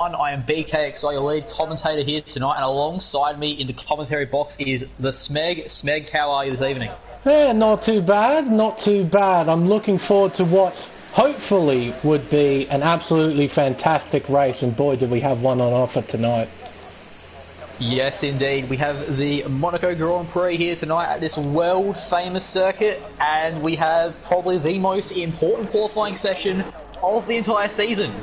I am BKXI, your lead commentator here tonight, and alongside me in the commentary box is the Smeg. Smeg, how are you this evening? Yeah, not too bad, not too bad. I'm looking forward to what hopefully would be an absolutely fantastic race, and boy, did we have one on offer tonight. Yes, indeed. We have the Monaco Grand Prix here tonight at this world-famous circuit, and we have probably the most important qualifying session of the entire season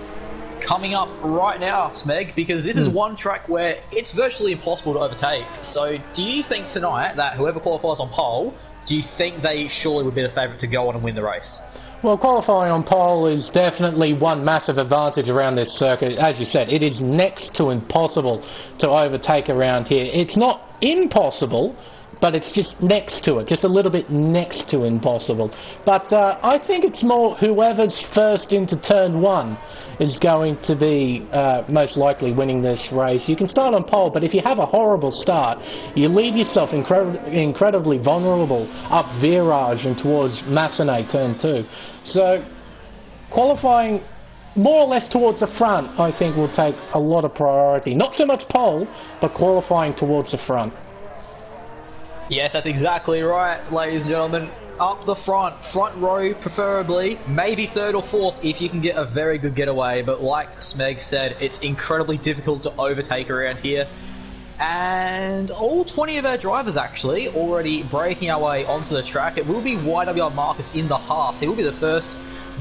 coming up right now, Smeg, because this is one track where it's virtually impossible to overtake. So do you think tonight that whoever qualifies on pole, do you think they surely would be the favourite to go on and win the race? Well, qualifying on pole is definitely one massive advantage around this circuit. As you said, it is next to impossible to overtake around here. It's not impossible, but it's just next to it, just a little bit next to impossible. But I think it's more whoever's first into turn one is going to be most likely winning this race. You can start on pole, but if you have a horrible start, you leave yourself incredibly vulnerable up virage and towards Massenet turn two. So qualifying more or less towards the front, I think, will take a lot of priority. Not so much pole, but qualifying towards the front. Yes, that's exactly right, ladies and gentlemen. Up the front row preferably, maybe third or fourth if you can get a very good getaway, but like Smeg said, it's incredibly difficult to overtake around here. And all 20 of our drivers actually already breaking our way onto the track. It will be YWR Marcus in the Haas. He will be the first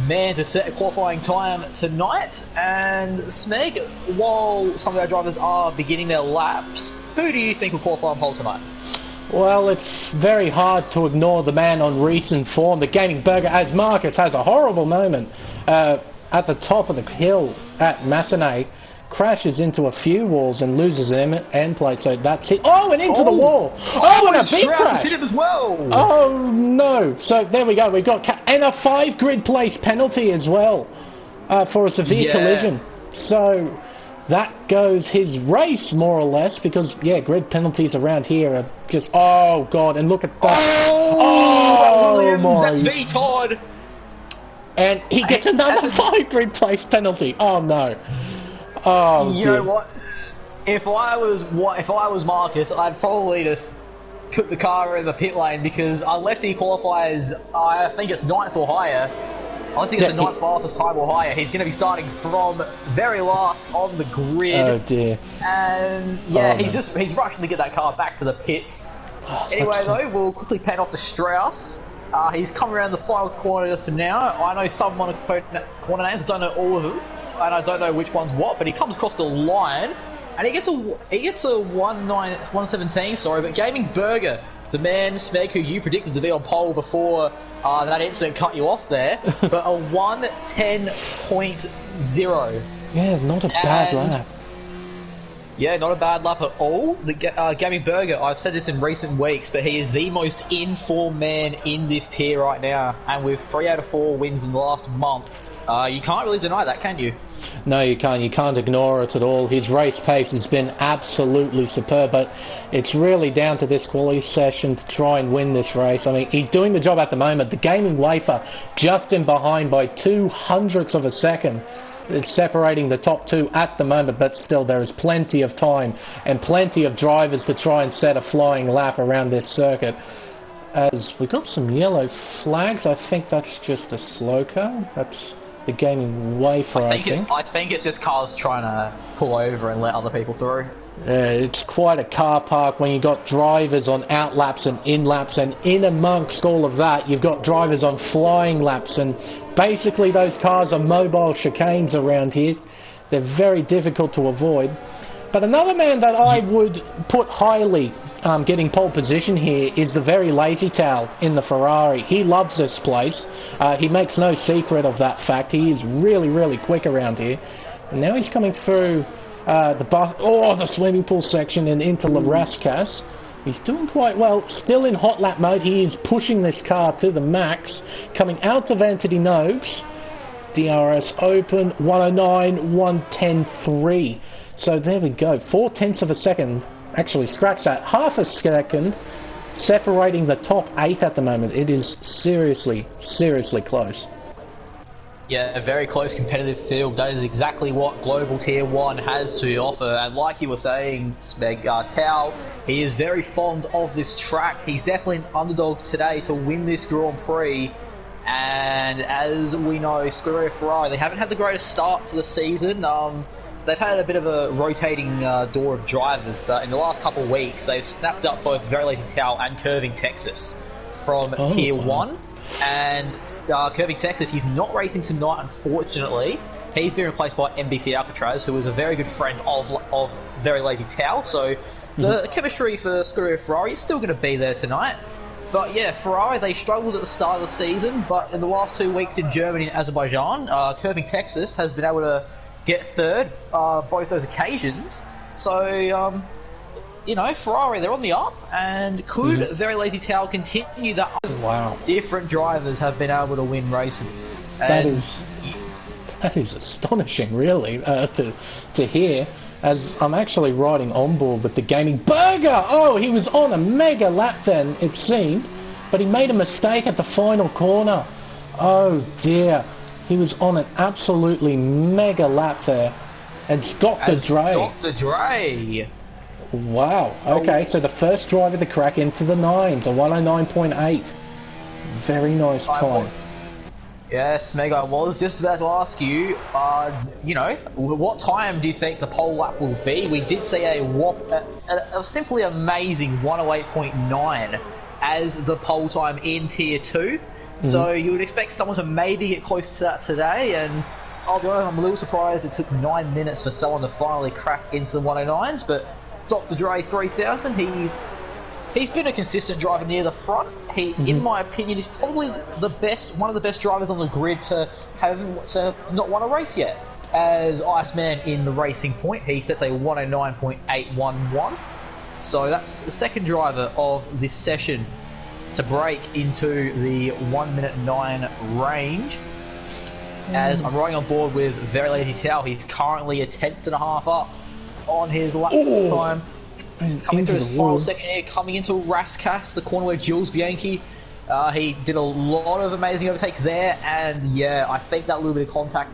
man to set a qualifying time tonight. And Smeg, while some of our drivers are beginning their laps, who do you think will qualify on pole tonight? Well, it's very hard to ignore the man on recent form, the Gaming Burger, as Marcus has a horrible moment at the top of the hill at Massenet, crashes into a few walls and loses an end plate, so that's it. Oh, and into the wall! Oh, and a big crash! Hit him as well! Oh, no. So there we go, we've got... and a 5 grid place penalty as well for a severe collision. So that goes his race, more or less, because, yeah, grid penalties around here are just... Oh, God, and look at that. Oh my... That's V Todd! And he gets another 5 grid place penalty. Oh, no. Oh, you know what? If I was Marcus, I'd probably just put the car in the pit lane, because unless he qualifies, I think it's 9th or higher, unless he gets the 9th fastest time or higher, he's going to be starting from very last on the grid. Oh dear. And yeah, he's rushing to get that car back to the pits. Anyway though, we'll quickly pan off to Strauss. He's come around the final corner just now. I know some corner names, I don't know all of them, and I don't know which one's what, but he comes across the line, and he gets a 117, sorry, but Gaming Burger, the man, Smeg, who you predicted to be on pole before that incident cut you off there, but a 110.0. Yeah, not a bad lap. Yeah, not a bad lap at all. The Gaming Burger, I've said this in recent weeks, but he is the most in-form man in this tier right now, and with 3 out of 4 wins in the last month, you can't really deny that, can you? No, you can't. You can't ignore it at all. His race pace has been absolutely superb, but it's really down to this quality session to try and win this race. I mean, he's doing the job at the moment. The Gaming Wafer just in behind by 0.02 of a second. It's separating the top two at the moment, but still there is plenty of time and plenty of drivers to try and set a flying lap around this circuit. As we got some yellow flags, I think that's just a slow car. That's the Gaming Wafer, I think. I think it's just cars trying to pull over and let other people through. It's quite a car park when you've got drivers on out laps and in laps, and in amongst all of that you've got drivers on flying laps, and basically those cars are mobile chicanes around here. They're very difficult to avoid. But another man that I would put highly getting pole position here is the very lazy towel in the Ferrari. He loves this place. He makes no secret of that fact. He is really, really quick around here. And now he's coming through the swimming pool section and into La Rascasse. He's doing quite well. Still in hot lap mode. He is pushing this car to the max. Coming out of Antony Nogues. DRS open 109, 110.3. So there we go. 0.4 of a second. Actually, scratch that. Half a second separating the top 8 at the moment. It is seriously, seriously close. Yeah, a very close competitive field. That is exactly what Global Tier 1 has to offer. And like you were saying, Speg, Tao, he is very fond of this track. He's definitely an underdog today to win this Grand Prix. And as we know, Scuderia Ferrari, they haven't had the greatest start to the season. They've had a bit of a rotating door of drivers, but in the last couple of weeks, they've snapped up both Very Lazy Tao and Curving Texas from Tier 1. And Curving Texas, he's not racing tonight, unfortunately. He's been replaced by NBC Alcatraz, who is a very good friend of Very Lazy Tao. So the chemistry for Scuderia Ferrari is still going to be there tonight. But yeah, Ferrari, they struggled at the start of the season, but in the last 2 weeks in Germany and Azerbaijan, Curving Texas has been able to get third both those occasions. So, you know, Ferrari, they're on the up, and could Very Lazy Tao continue that? Wow. Different drivers have been able to win races. That is astonishing, really, to hear, as I'm actually riding on board with the gaming burger. Oh, he was on a mega lap then, it seemed, but he made a mistake at the final corner. Oh dear. He was on an absolutely mega lap there. And Dr. Dre. Dr. Dre. Wow. Okay, so the first driver to crack into the 9s, a 109.8. Very nice time. Yes, Meg, I was just about to ask you, you know, what time do you think the pole lap will be? We did see a simply amazing 108.9 as the pole time in Tier 2. So you would expect someone to maybe get close to that today, and I'll be honest, I'm a little surprised it took 9 minutes for someone to finally crack into the 109s, but Dr. Dre 3000, he's been a consistent driver near the front. He, in my opinion, is probably one of the best drivers on the grid to not won a race yet. As Iceman in the Racing Point, he sets a 109.811. So that's the second driver of this session to break into the 1 minute 9 range. As I'm riding on board with Very Lazy Tao, he's currently a 10th and a half up on his lap time. Coming through his final section here, coming into Rascas, the corner where Jules Bianchi, he did a lot of amazing overtakes there, and yeah, I think that little bit of contact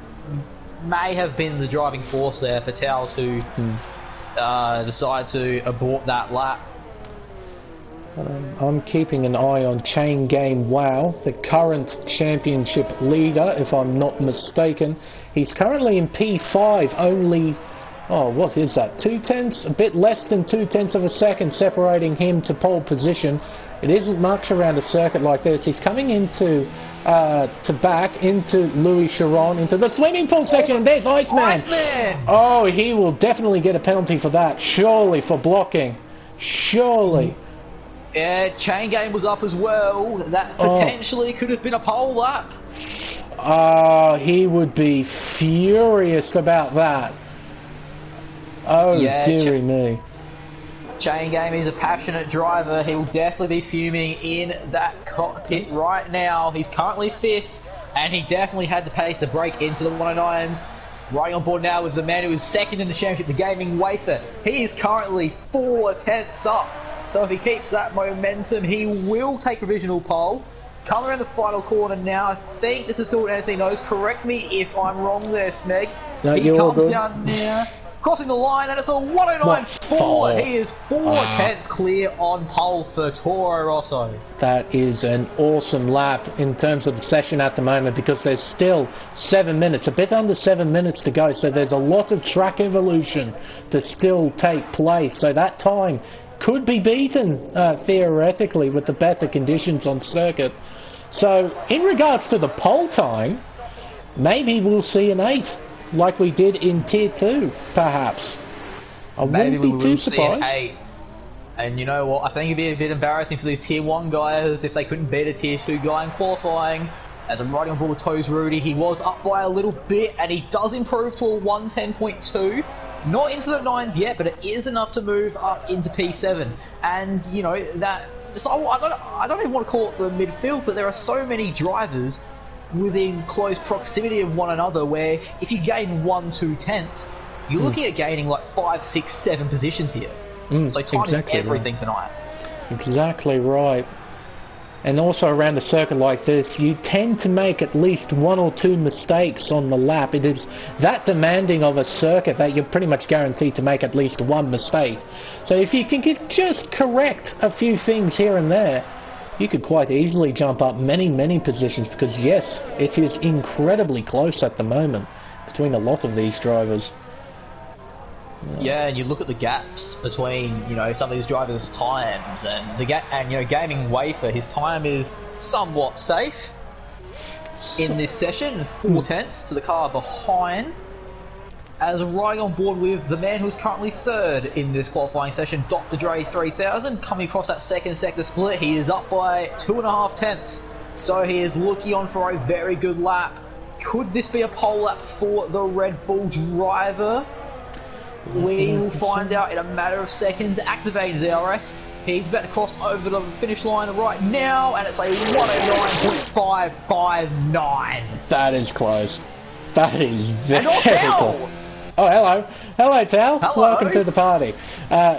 may have been the driving force there for Tao to decide to abort that lap. I'm keeping an eye on Chain Game Wow, the current championship leader, if I'm not mistaken. He's currently in P5, only, oh, what is that, 2/10, a bit less than 2/10 of a second separating him to pole position. It isn't much around a circuit like this. He's coming into, back into Louis Chiron, into the swimming pool section, and there's Iceman! Oh, he will definitely get a penalty for that, surely, for blocking. Surely. Yeah, Chain Game was up as well. That potentially could have been a pole lap. He would be furious about that. Oh, yeah, dearie me. Chain Game is a passionate driver. He will definitely be fuming in that cockpit right now. He's currently 5th, and he definitely had the pace to break into the 109s. Riding on board now with the man who is 2nd in the championship, the Gaming Wafer. He is currently 4/10ths up. So if he keeps that momentum, he will take provisional pole. Coming around the final corner now, I think this is called NC Nose. Correct me if I'm wrong there, Smeg. No, he comes down now, crossing the line, and it's a 109.4. He is 4/10ths clear on pole for Toro Rosso. That is an awesome lap in terms of the session at the moment, because there's still 7 minutes, a bit under 7 minutes to go. So there's a lot of track evolution to still take place. So that time could be beaten, theoretically, with the better conditions on circuit. So, in regards to the pole time, maybe we'll see an 8, like we did in Tier 2, perhaps. I wouldn't be too surprised. See an 8. And you know what, I think it'd be a bit embarrassing for these Tier 1 guys if they couldn't beat a Tier 2 guy in qualifying. As I'm riding on board with Toes Rudy, he was up by a little bit, and he does improve to a 110.2. Not into the 9s yet, but it is enough to move up into P7. And, you know, that... So I don't even want to call it the midfield, but there are so many drivers within close proximity of one another where if you gain 1/2, you're looking at gaining like 5, 6, 7 positions here. So time is everything tonight. Exactly right. and also around a circuit like this, you tend to make at least 1 or 2 mistakes on the lap. It is that demanding of a circuit that you're pretty much guaranteed to make at least 1 mistake. So if you can just correct a few things here and there, you could quite easily jump up many positions, because yes, it is incredibly close at the moment between a lot of these drivers. Yeah, and you look at the gaps between, you know, some of these drivers' times, and you know, Gaming Wafer, his time is somewhat safe in this session, 4 tenths to the car behind. As riding on board with the man who's currently 3rd in this qualifying session, Dr. Dre 3000, coming across that second sector split, he is up by 2.5 tenths, so he is looking on for a very good lap. Could this be a pole lap for the Red Bull driver? We will find out in a matter of seconds. Activating the RS. He's about to cross over the finish line right now, and it's a 109.559. That is close. That is very close. Oh, hello. Hello, Tal. Hello. Welcome to the party.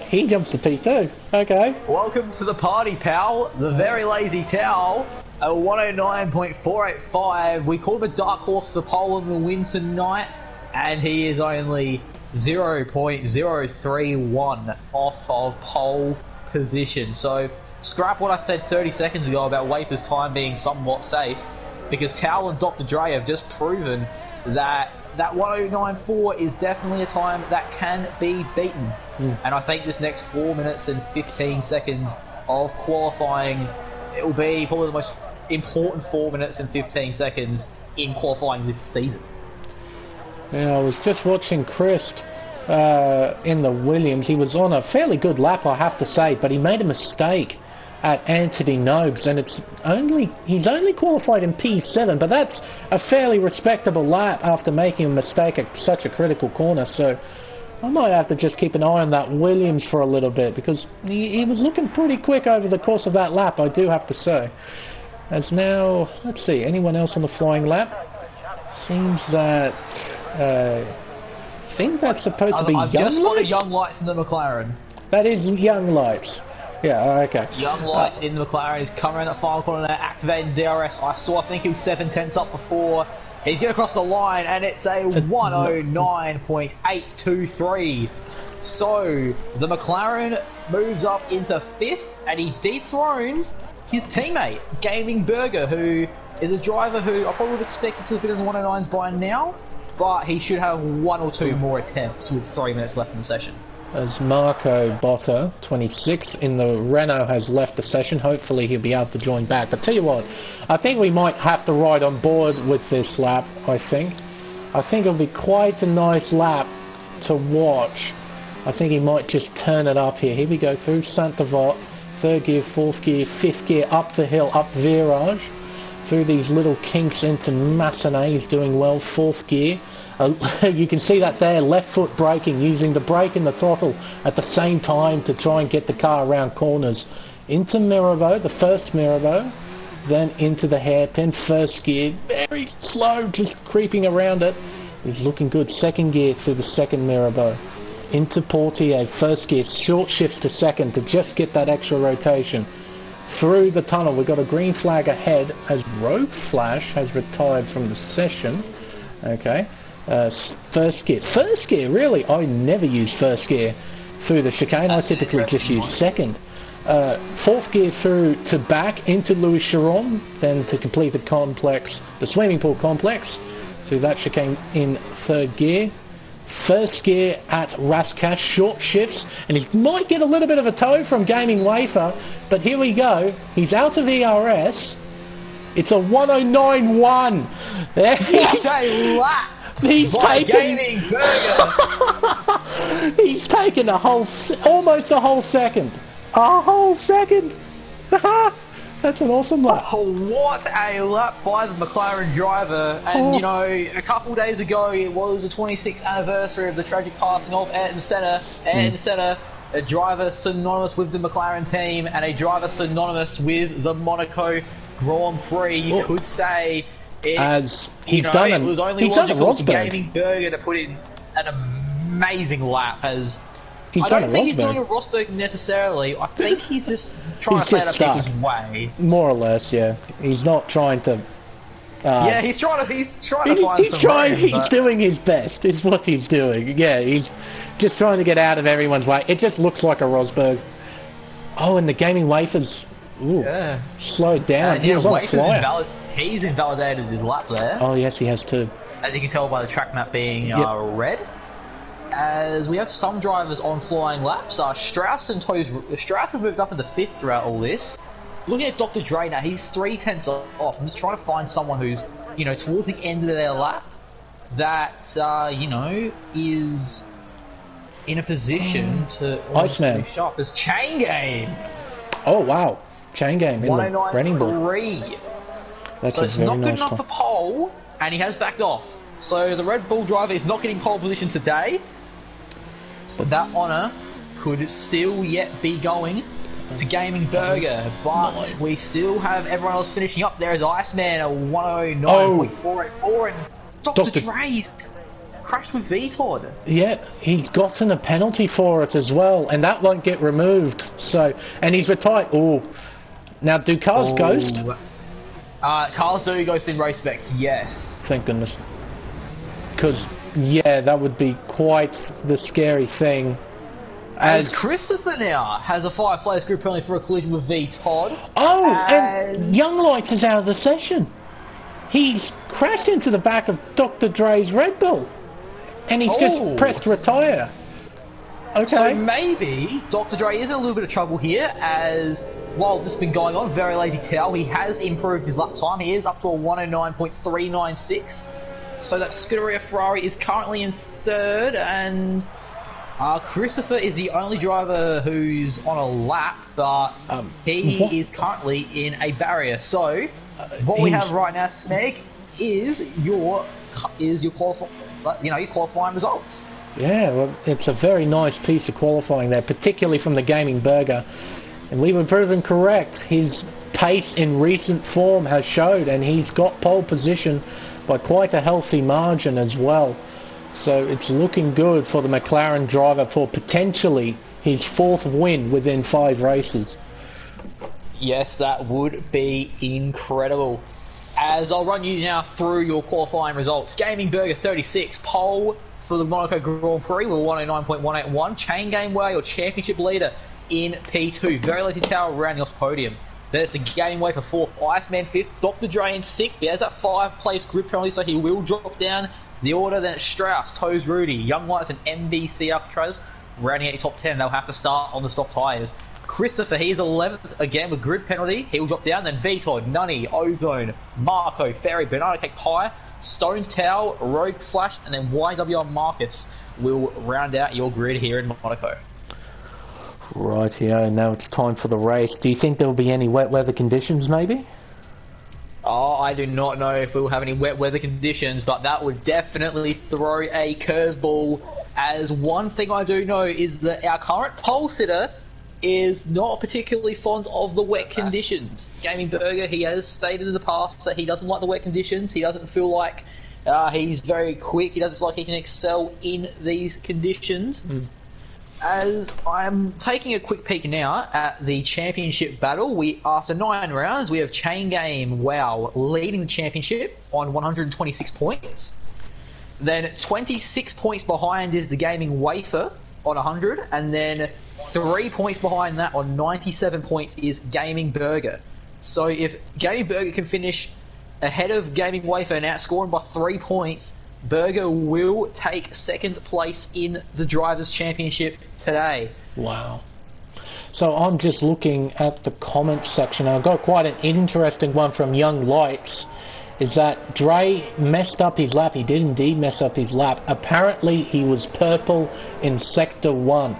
He jumps to P2. Okay. Welcome to the party, pal. The very lazy Tal. A 109.485. We call him a dark horse for pole and the win tonight, and he is only 0.031 off of pole position. So scrap what I said 30 seconds ago about Wafer's time being somewhat safe, because Towel and Dr. Dre have just proven that 109.4 is definitely a time that can be beaten. And I think this next 4 minutes and 15 seconds of qualifying, it will be probably the most important 4 minutes and 15 seconds in qualifying this season. Yeah, I was just watching Chris in the Williams. He was on a fairly good lap, I have to say, but he made a mistake at Anthony Nogues, and he's only qualified in P7, but that's a fairly respectable lap after making a mistake at such a critical corner. So I might have to just keep an eye on that Williams for a little bit, because he was looking pretty quick over the course of that lap, I do have to say. As now, let's see, anyone else on the flying lap? Seems that I think that's supposed to be I've Young just spotted Lights? Young Lights in the McLaren. That is Young Lights. Yeah, okay. Young Lights in the McLaren. He's coming around that final corner now, activating DRS. I think he was 7 tenths up before. He's going to cross the line, and it's a 109.823. So the McLaren moves up into 5th, and he dethrones his teammate, Gaming Burger, who is a driver who I probably would have expected to have been in the 109s by now, but he should have 1 or 2 more attempts with 3 minutes left in the session. As Marco Botta, 26, in the Renault has left the session. Hopefully he'll be able to join back. But tell you what, I think we might have to ride on board with this lap, I think. I think it'll be quite a nice lap to watch. I think he might just turn it up here. Here we go through Saint-Avold, 3rd gear, 4th gear, 5th gear, up the hill, up virage. Through these little kinks into Massenet, he's doing well, 4th gear. You can see that there, left foot braking, using the brake and the throttle at the same time to try and get the car around corners. Into Mirabeau, the first Mirabeau, then into the hairpin, 1st gear, very slow, just creeping around it. He's looking good, 2nd gear through the 2nd Mirabeau. Into Portier, 1st gear, short shifts to 2nd to just get that extra rotation. Through the tunnel, we've got a green flag ahead as Rogue Flash has retired from the session. Okay. 1st gear, really? I never use 1st gear through the chicane. I typically just use 2nd. 4th gear through to back into Louis Chiron, then to complete the complex, the swimming pool complex, through that chicane in 3rd gear. 1st gear at Rascash, short shifts, and he might get a little bit of a tow from Gaming Wafer, but here we go. He's out of ERS. It's a 109.1. There he's a lap. He's taken Gaming Burger. He's taken almost a whole second. A whole second. That's an awesome lap. Oh, what a lap by the McLaren driver. And, you know, a couple days ago, it was the 26th anniversary of the tragic passing of Ayrton Senna. Ayrton Senna, a driver synonymous with the McLaren team and a driver synonymous with the Monaco Grand Prix. You could say it, as he's done it was only logical for Gaming Burger to put in an amazing lap as He's I done don't a think he's doing Rosberg. a Rosberg necessarily. I think he's just trying He's to play just out of stuck. people's way. More or less, yeah. He's not trying to... Yeah, he's trying to find he's some trying. room, He's doing his best. Is what he's doing. Yeah, he's just trying to get out of everyone's way. It just looks like a Rosberg. Oh, and the gaming wafers. Ooh, slowed down. And He was on a flyer. He's invalidated his lap there. Oh yes, he has too. As you can tell by the track map being red. As we have some drivers on flying laps, Strauss has moved up into 5th throughout all this. Looking at Dr. Dre now, he's 3/10 off. I'm just trying to find someone who's, towards the end of their lap that, is in a position to... Iceman. Sharp. There's Chain Game. Oh, wow. Chain Game in the running ball. 109.3. That's So it's not good enough for pole, and he has backed off. So the Red Bull driver is not getting pole position today, but that honour could still yet be going to Gaming Burger, but we still have everyone else finishing up. There is Iceman at 109.484, and Dr. Dre's crashed with VTOD. Yeah, he's gotten a penalty for it as well, and that won't get removed. So, and he's retired. Oh, now do cars ghost? Cars do ghost in race spec, yes. Thank goodness. Because, yeah, that would be quite the scary thing. As Christopher now has a 5 players group penalty for a collision with VTOD. Oh, and Young Lights is out of the session. He's crashed into the back of Dr. Dre's Red Bull. And he's just pressed retire. Okay. So maybe Dr. Dre is in a little bit of trouble here, as while this has been going on, very lazy towel, he has improved his lap time. He is up to a 109.396. So that Scuderia Ferrari is currently in 3rd, and Christopher is the only driver who's on a lap, but he is currently in a barrier. So what we have right now, Smeg, is your qualifying results. Yeah, well, it's a very nice piece of qualifying there, particularly from the Gaming Burger. And we were proven correct. His pace in recent form has showed, and he's got pole position by quite a healthy margin as well. So it's looking good for the McLaren driver for potentially his 4th win within 5 races. Yes, that would be incredible. As I'll run you now through your qualifying results. Gaming Burger 36, pole for the Monaco Grand Prix with 109.181. Chain Game Way, your championship leader in P2. Very lazy tower rounding off the podium. There's the Game Way for 4th, Iceman 5th, Dr. Dre in 6th. He has that 5-place group penalty, so he will drop down the order. Then it's Strauss, Toes Rudy, Young Lights, and MBC Alcatraz rounding out your top 10. They'll have to start on the soft tyres. Christopher, he's 11th again with grid penalty. He will drop down. Then VTOD, Nunny, Ozone, Marco, Ferry, Banana Cake Pie, Stones Towel, Rogue Flash, and then YWR Marcus will round out your grid here in Monaco. Right here, now it's time for the race. Do you think there will be any wet weather conditions, maybe? Oh, I do not know if we'll have any wet weather conditions, but that would definitely throw a curveball. As one thing I do know is that our current pole sitter is not particularly fond of the wet conditions. Gaming Burger, he has stated in the past that he doesn't like the wet conditions. He doesn't feel like he's very quick. He doesn't feel like he can excel in these conditions. As I'm taking a quick peek now at the championship battle, after 9 rounds, we have Chain Game Wow leading the championship on 126 points. Then 26 points behind is the Gaming Wafer on 100, and then 3 points behind that on 97 points is Gaming Burger. So if Gaming Burger can finish ahead of Gaming Wafer and outscore him by 3 points, Burger will take 2nd place in the Drivers' Championship today. Wow. So I'm just looking at the comments section. I've got quite an interesting one from Young Lights. Is that Dre messed up his lap. He did indeed mess up his lap. Apparently he was purple in Sector 1.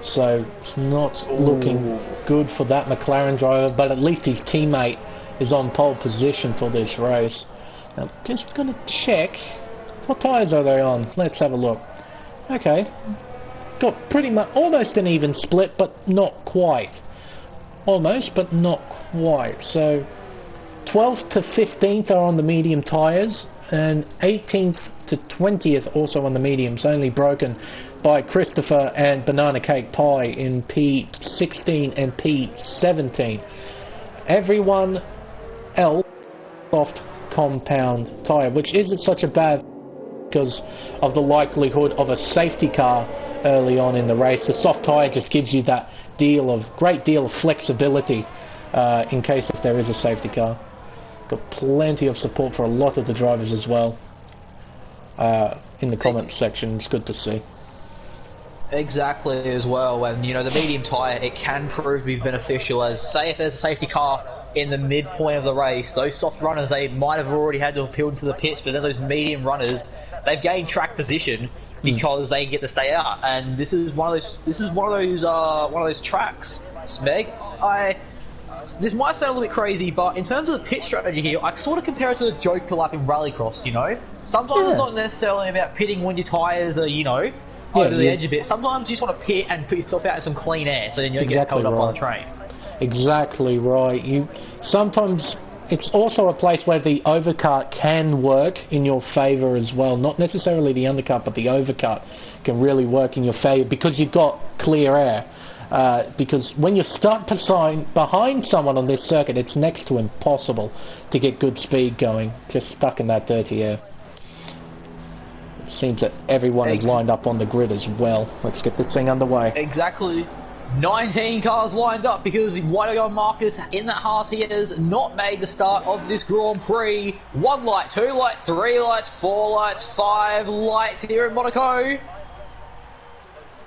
So it's not looking good for that McLaren driver, but at least his teammate is on pole position for this race. Now, just going to check. What tyres are they on? Let's have a look. Okay. Got pretty much almost an even split, but not quite. Almost, but not quite. So 12th to 15th are on the medium tyres, and 18th to 20th also on the mediums, only broken by Christopher and Banana Cake Pie in P16 and P17. Everyone else soft compound tyre, which isn't such a bad because of the likelihood of a safety car early on in the race. The soft tyre just gives you that great deal of flexibility in case if there is a safety car. Got plenty of support for a lot of the drivers as well in the comment section. It's good to see. Exactly as well, and you know, the medium tyre, it can prove to be beneficial, as say if there's a safety car in the midpoint of the race, those soft runners, they might have already had to have peeled into the pits, but then those medium runners, they've gained track position because they get to stay out. And this is one of those tracks, Smeg. This might sound a little bit crazy, but in terms of the pit strategy here, I sort of compare it to the Joker lap in Rallycross, you know? Sometimes it's not necessarily about pitting when your tyres are, you know, over the edge a bit. Sometimes you just want to pit and put yourself out in some clean air so then you don't get held up on the train. Exactly right. Sometimes it's also a place where the overcut can work in your favour as well. Not necessarily the undercut, but the overcut can really work in your favour because you've got clear air. Because when you're stuck behind someone on this circuit, it's next to impossible to get good speed going, just stuck in that dirty air. It seems that everyone is lined up on the grid as well. Let's get this thing underway. Exactly. 19 cars lined up because White Marcus in that Haas he has not made the start of this Grand Prix. 1 light, 2 light, 3 lights, 4 lights, 5 lights here in Monaco.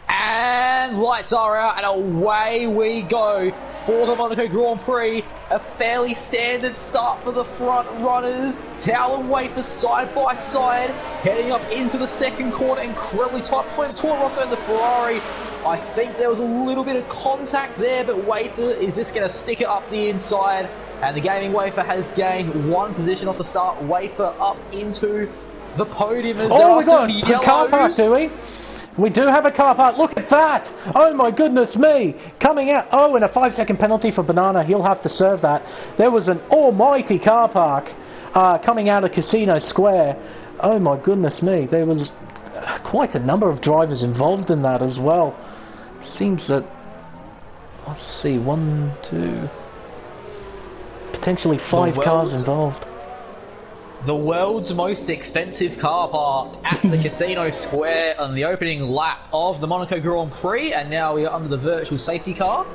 And lights are out and away we go for the Monaco Grand Prix. A fairly standard start for the front runners. Towel and Wafer side by side, heading up into the second corner. Incredibly tight between the Toro Rosso and the Ferrari. I think there was a little bit of contact there, but Wafer is just going to stick it up the inside. And the Gaming Wafer has gained 1 position off the start. Wafer up into the podium as there are some yellows. Car park, do we? We do have a car park. Look at that. Oh my goodness me. Coming out. Oh, and a 5-second penalty for Banana. He'll have to serve that. There was an almighty car park coming out of Casino Square. Oh my goodness me. There was quite a number of drivers involved in that as well. Seems that, let's see, 1, 2, potentially 5 cars involved. The world's most expensive car park at the Casino Square on the opening lap of the Monaco Grand Prix, and now we are under the virtual safety car.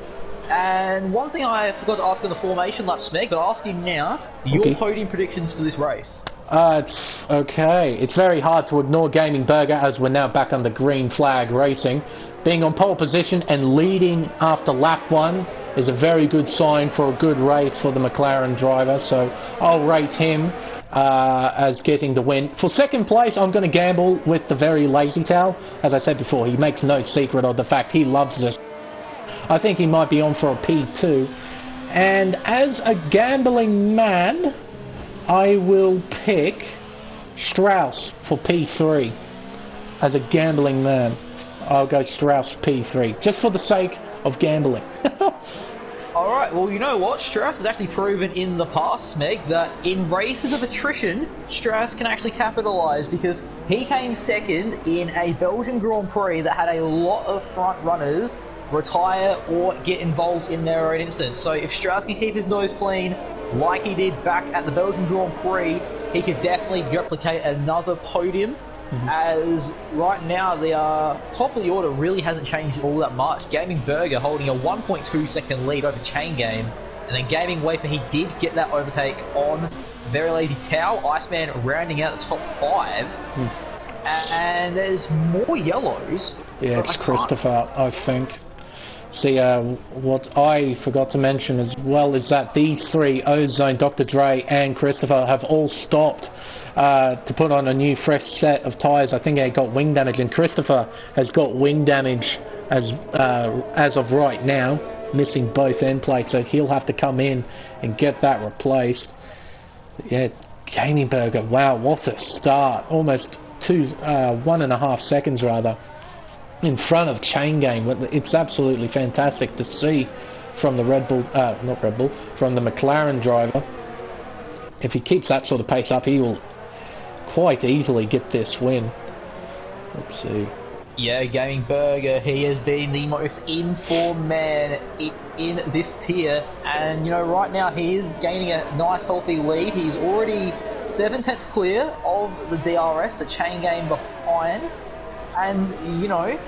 And one thing I forgot to ask on the formation lap, Smeg, but I'll ask you now, your podium predictions for this race. It's okay. It's very hard to ignore Gaming Burger as we're now back under green flag racing. Being on pole position and leading after lap 1 is a very good sign for a good race for the McLaren driver, so I'll rate him as getting the win. For second place, I'm going to gamble with the very lazy towel. As I said before, he makes no secret of the fact he loves this. I think he might be on for a P2. And as a gambling man, I will pick Strauss for P3. As a gambling man, I'll go Strauss P3, just for the sake of gambling. Alright, well, you know what? Strauss has actually proven in the past, Smeg, that in races of attrition, Strauss can actually capitalise, because he came second in a Belgian Grand Prix that had a lot of front runners retire or get involved in their own instance. So if Strauss can keep his nose clean, like he did back at the Belgian Grand Prix, he could definitely replicate another podium. As right now the top of the order really hasn't changed all that much. Gaming Burger holding a 1.2 second lead over Chain Game, and then Gaming Wafer, he did get that overtake on Very Lazy Towel. Iceman rounding out the top 5, and there's more yellows. Yeah, it's Christopher, I think. See, what I forgot to mention as well is that these 3, Ozone, Dr. Dre and Christopher, have all stopped to put on a new fresh set of tyres. I think they got wing damage, and Christopher has got wing damage as of right now, missing both end plates, so he'll have to come in and get that replaced. Yeah, Gaming Burger, wow, what a start. Almost 1.5 seconds rather in front of Chain Game. It's absolutely fantastic to see from the from the McLaren driver. If he keeps that sort of pace up, he will quite easily get this win. Let's see. Yeah, Gaming Burger, he has been the most informed man in this tier, and you know, right now he is gaining a nice healthy lead. He's already 7/10 clear of the DRS, the chain game behind, and you know,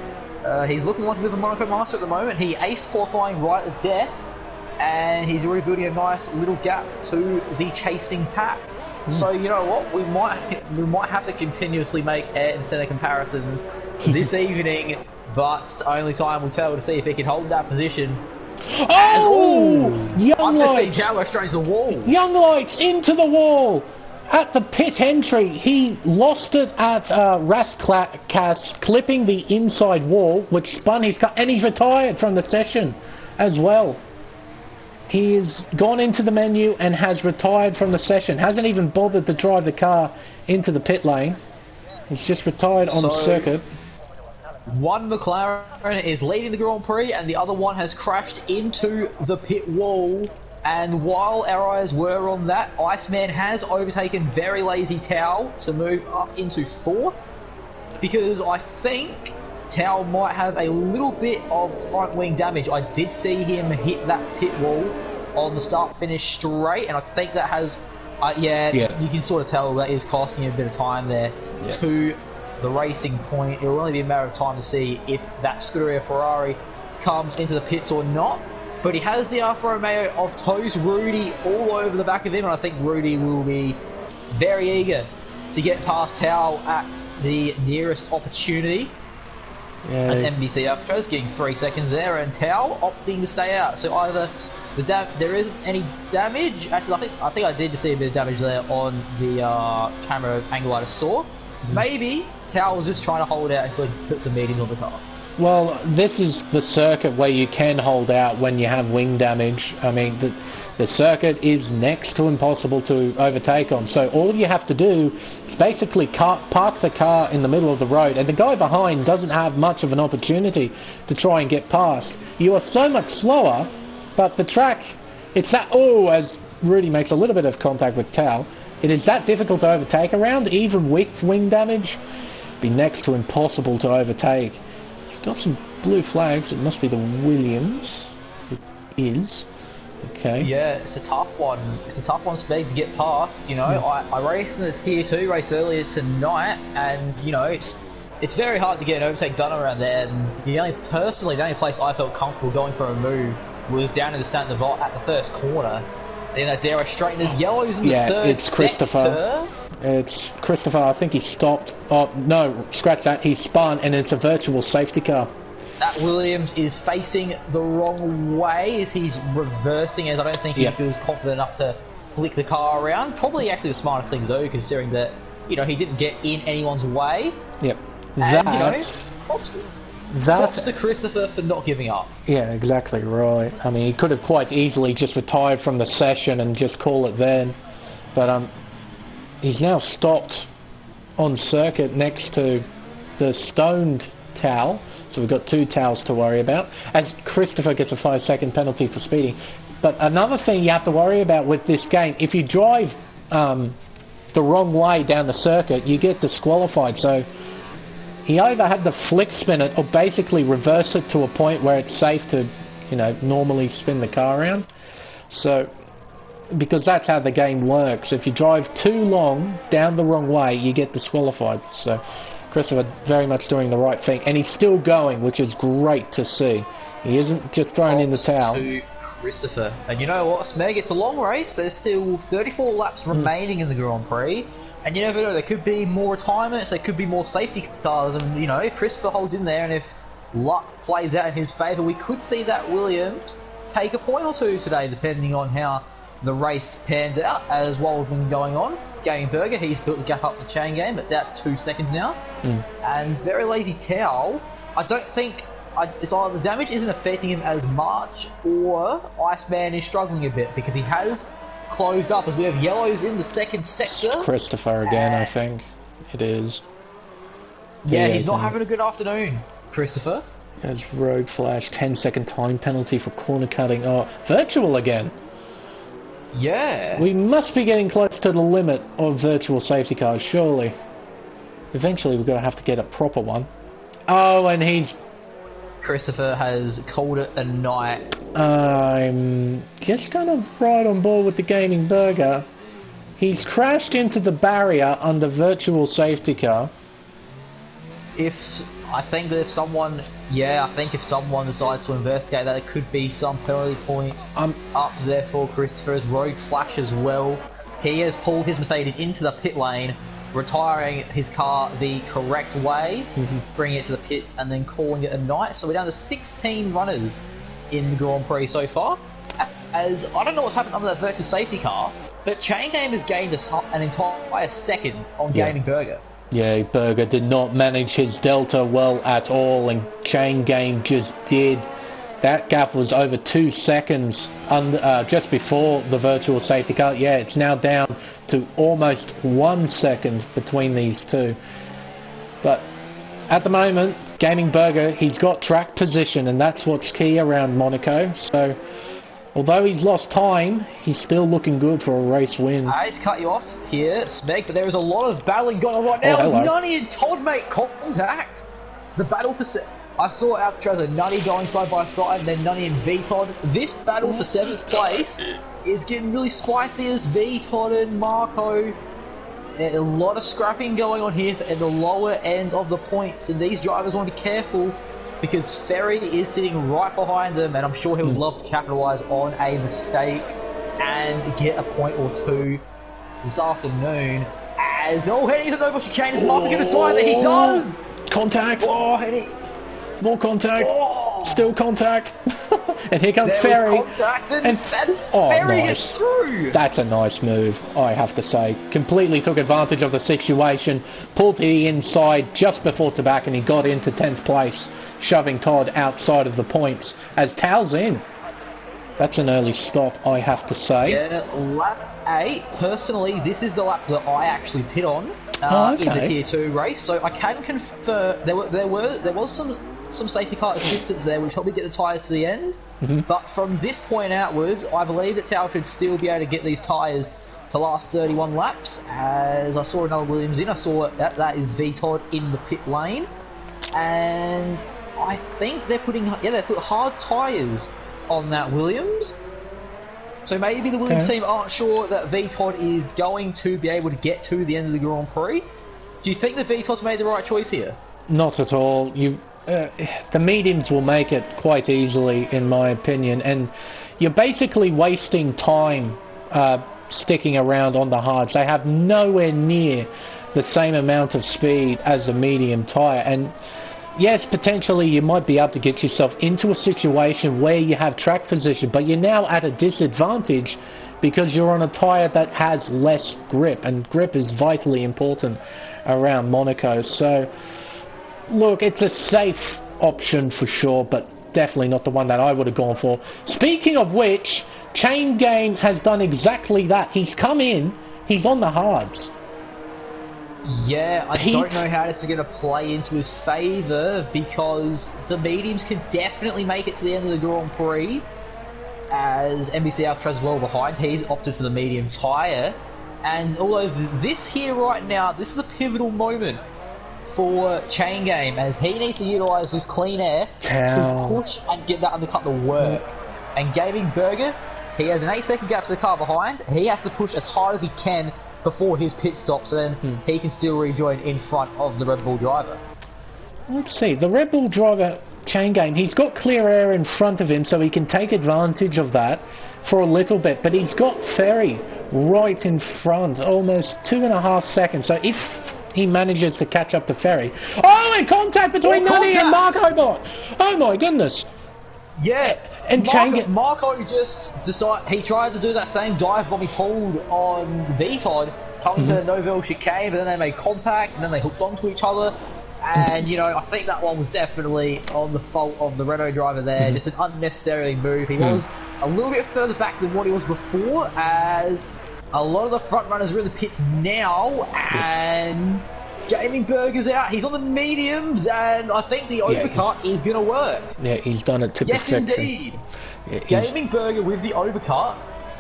he's looking like a bit of a Monaco master at the moment. He aced qualifying right at the death, and he's already building a nice little gap to the chasing pack. So you know what, we might have to continuously make air and center comparisons this evening, but only time will tell to see if he can hold that position. Oh! Young I've Lights! just seen Tower straight to the wall. Young Lights into the wall! At the pit entry, he lost it at Raskas, clipping the inside wall, which spun his car, and he's retired from the session as well. He has gone into the menu and has retired from the session. Hasn't even bothered to drive the car into the pit lane. He's just retired on the circuit. One McLaren is leading the Grand Prix, and the other one has crashed into the pit wall. And while our eyes were on that, Iceman has overtaken Very Lazy Tao to move up into 4th, because I think Tao might have a little bit of front wing damage. I did see him hit that pit wall on the start-finish straight, and I think that has, yeah, you can sort of tell that is costing him a bit of time there to the racing point. It will only be a matter of time to see if that Scuderia Ferrari comes into the pits or not. But he has the Alfa Romeo of Toes Rudy all over the back of him, and I think Rudy will be very eager to get past Tao at the nearest opportunity. Yeah. As MBC Ultras getting 3 seconds there, and Tao opting to stay out. So either there isn't any damage. Actually, I think I did see a bit of damage there on the camera angle I just saw. Maybe Tao was just trying to hold out until he put some mediums on the car. Well, this is the circuit where you can hold out when you have wing damage. I mean, the circuit is next to impossible to overtake on, so all you have to do is basically park the car in the middle of the road, and the guy behind doesn't have much of an opportunity to try and get past. You are so much slower, but the track, it's that, as Rudy makes a little bit of contact with Tao, it is that difficult to overtake around, even with wing damage. Be next to impossible to overtake. Got some blue flags. It must be the Williams. It is. Okay. Yeah, it's a tough one. It's a tough one, Spec, to get past. You know, I raced in the Tier 2 race earlier tonight, and you know, it's very hard to get an overtake done around there. And the only place I felt comfortable going for a move was down in the Saint Devote at the first corner. Then I dare I straighten there's yellows in the third it's Christopher. sector. It's Christopher. I think he stopped. Oh no, scratch that. He spun, and it's a virtual safety car. That Williams is facing the wrong way as he's reversing, as I don't think he feels confident enough to flick the car around. Probably actually the smartest thing to do, considering that, you know, he didn't get in anyone's way. Yep. And, you know, props to Christopher for not giving up. Yeah, exactly right. I mean, he could have quite easily just retired from the session and just call it then. But he's now stopped on circuit next to the stoned Tao. So we've got 2 Taos to worry about, as Christopher gets a 5-second penalty for speeding. But another thing you have to worry about with this game, if you drive the wrong way down the circuit, you get disqualified. So he either had to flick spin it or basically reverse it to a point where it's safe to, you know, normally spin the car around. So, because that's how the game works. If you drive too long down the wrong way, you get disqualified. So Christopher very much doing the right thing, and he's still going, which is great to see. He isn't just throwing in the towel. To Christopher. And you know what, Smeg, it's a long race. There's still 34 laps remaining in the Grand Prix, and you never know, there could be more retirements, there could be more safety cars, and you know, if Christopher holds in there and if luck plays out in his favour, we could see that Williams take a point or two today, depending on how the race pans out. As well as been going on, Gaming Burger, he's built the gap up the chain game. It's out to 2 seconds now. And Very Lazy Towel, I don't think it's either the damage isn't affecting him as much, or Iceman is struggling a bit because he has closed up, as we have yellows in the second sector. It's Christopher again, I think it is. Yeah, he's not having a good afternoon, Christopher. There's road flash, 10-second time penalty for corner cutting. Oh, virtual again. Yeah. We must be getting close to the limit of virtual safety cars, surely. Eventually we're going to have to get a proper one. Oh, and Christopher has called it a night. I'm just kind of right on board with the gaming burger. He's crashed into the barrier under virtual safety car. I think if someone decides to investigate that, there could be some penalty points up there for Christopher's road flash as well. He has pulled his Mercedes into the pit lane, retiring his car the correct way, bringing it to the pits, and then calling it a night. So we're down to 16 runners in the Grand Prix so far. As I don't know what's happened under that virtual safety car, but Chain Game has gained an entire second on Gaming Burger. Yeah, Burger did not manage his delta well at all, and Chain Game just did. That gap was over 2 seconds just before the virtual safety car. Yeah, it's now down to almost 1 second between these two. But at the moment, Gaming Burger, he's got track position, and that's what's key around Monaco. So, although he's lost time, he's still looking good for a race win. I hate to cut you off here, Spec, but there is a lot of battling going on right now. As Nunny and Todd make contact. The battle for... I saw Alcatraz and Nunny going side by side, and then Nunny and V-Todd. This battle for 7th place is getting really spicy as V-Todd and Marco. A lot of scrapping going on here at the lower end of the points, and these drivers want to be careful because Ferry is sitting right behind them, and I'm sure he would love to capitalise on a mistake and get a point or two this afternoon. As heading to the Nova Chicane, is Marco going to die there? He does! Contact! Heading... More contact! Still contact! And here comes Ferry! Contact and Ferry gets through! That's a nice move, I have to say. Completely took advantage of the situation, pulled to the inside just before Tabac, and he got into 10th place, shoving Todd outside of the points as Tal's in. That's an early stop, I have to say. Yeah, lap 8. Personally, this is the lap that I actually pit on in the Tier 2 race, so I can confirm there was some safety car assistance there, which helped me get the tyres to the end. But from this point outwards, I believe that Tao should still be able to get these tyres to last 31 laps. As I saw another Williams in, I saw that is V-Todd in the pit lane, and I think they put hard tyres on that Williams. So maybe the Williams team aren't sure that V-Todd is going to be able to get to the end of the Grand Prix. Do you think that V-Todd's made the right choice here? Not at all. The mediums will make it quite easily, in my opinion, and you're basically wasting time sticking around on the hards. They have nowhere near the same amount of speed as a medium tyre, and yes, potentially you might be able to get yourself into a situation where you have track position, but you're now at a disadvantage because you're on a tyre that has less grip, and grip is vitally important around Monaco. So look, it's a safe option for sure, but definitely not the one that I would have gone for. Speaking of which, Chain Game has done exactly that. He's come in, he's on the hards. Yeah, I don't know how this is going to play into his favour, because the mediums can definitely make it to the end of the Grand Prix, as NBC Alcatraz is well behind. He's opted for the medium tyre, and although this here right now, this is a pivotal moment for Chain Game, as he needs to utilise this clean air to push and get that undercut to work. And Gaming Burger, he has an 8-second gap to the car behind. He has to push as hard as he can before his pit stops, and then he can still rejoin in front of the Red Bull driver. Let's see, the Red Bull driver, Chain Game, he's got clear air in front of him, so he can take advantage of that for a little bit, but he's got Ferry right in front, almost 2.5 seconds, so if he manages to catch up to Ferry... Oh, and contact between Nunny and Marco Bot! Oh my goodness! Yeah, and Marco just decided, he tried to do that same dive bomb he pulled on V-Todd, coming to the Noville chicane, but then they made contact, and then they hooked onto each other, and, you know, I think that one was definitely on the fault of the Renault driver there, just an unnecessary move. He was a little bit further back than what he was before, as a lot of the front runners are in the pits now, and Gaming Burger's out. He's on the mediums, and I think the overcut is going to work. Yeah, he's done it to perfection. Yes, indeed. Yeah, Gaming Burger with the overcut.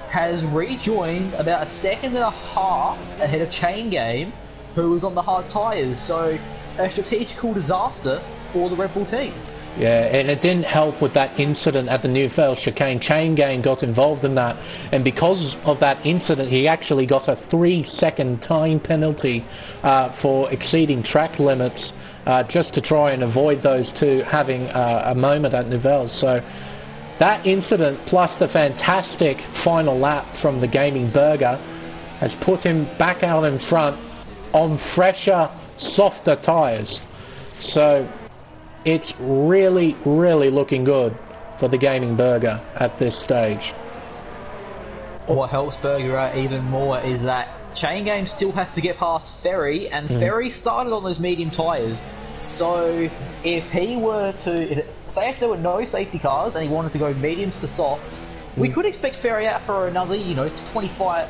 has rejoined about a second and a half ahead of Chain Game, who was on the hard tyres. So a strategical disaster for the Red Bull team. Yeah, and it didn't help with that incident at the Neufeld chicane. Chain Gang got involved in that, and because of that incident, he actually got a 3-second time penalty for exceeding track limits, just to try and avoid those two having a moment at Neufeld. So that incident, plus the fantastic final lap from the Gaming Burger, has put him back out in front on fresher, softer tyres. So it's really, really looking good for the Gaming Burger at this stage. What helps Burger out even more is that Chain Game still has to get past Ferry, and Ferry started on those medium tyres. So if he were to, say if there were no safety cars and he wanted to go mediums to softs, we could expect Ferry out for another, 25,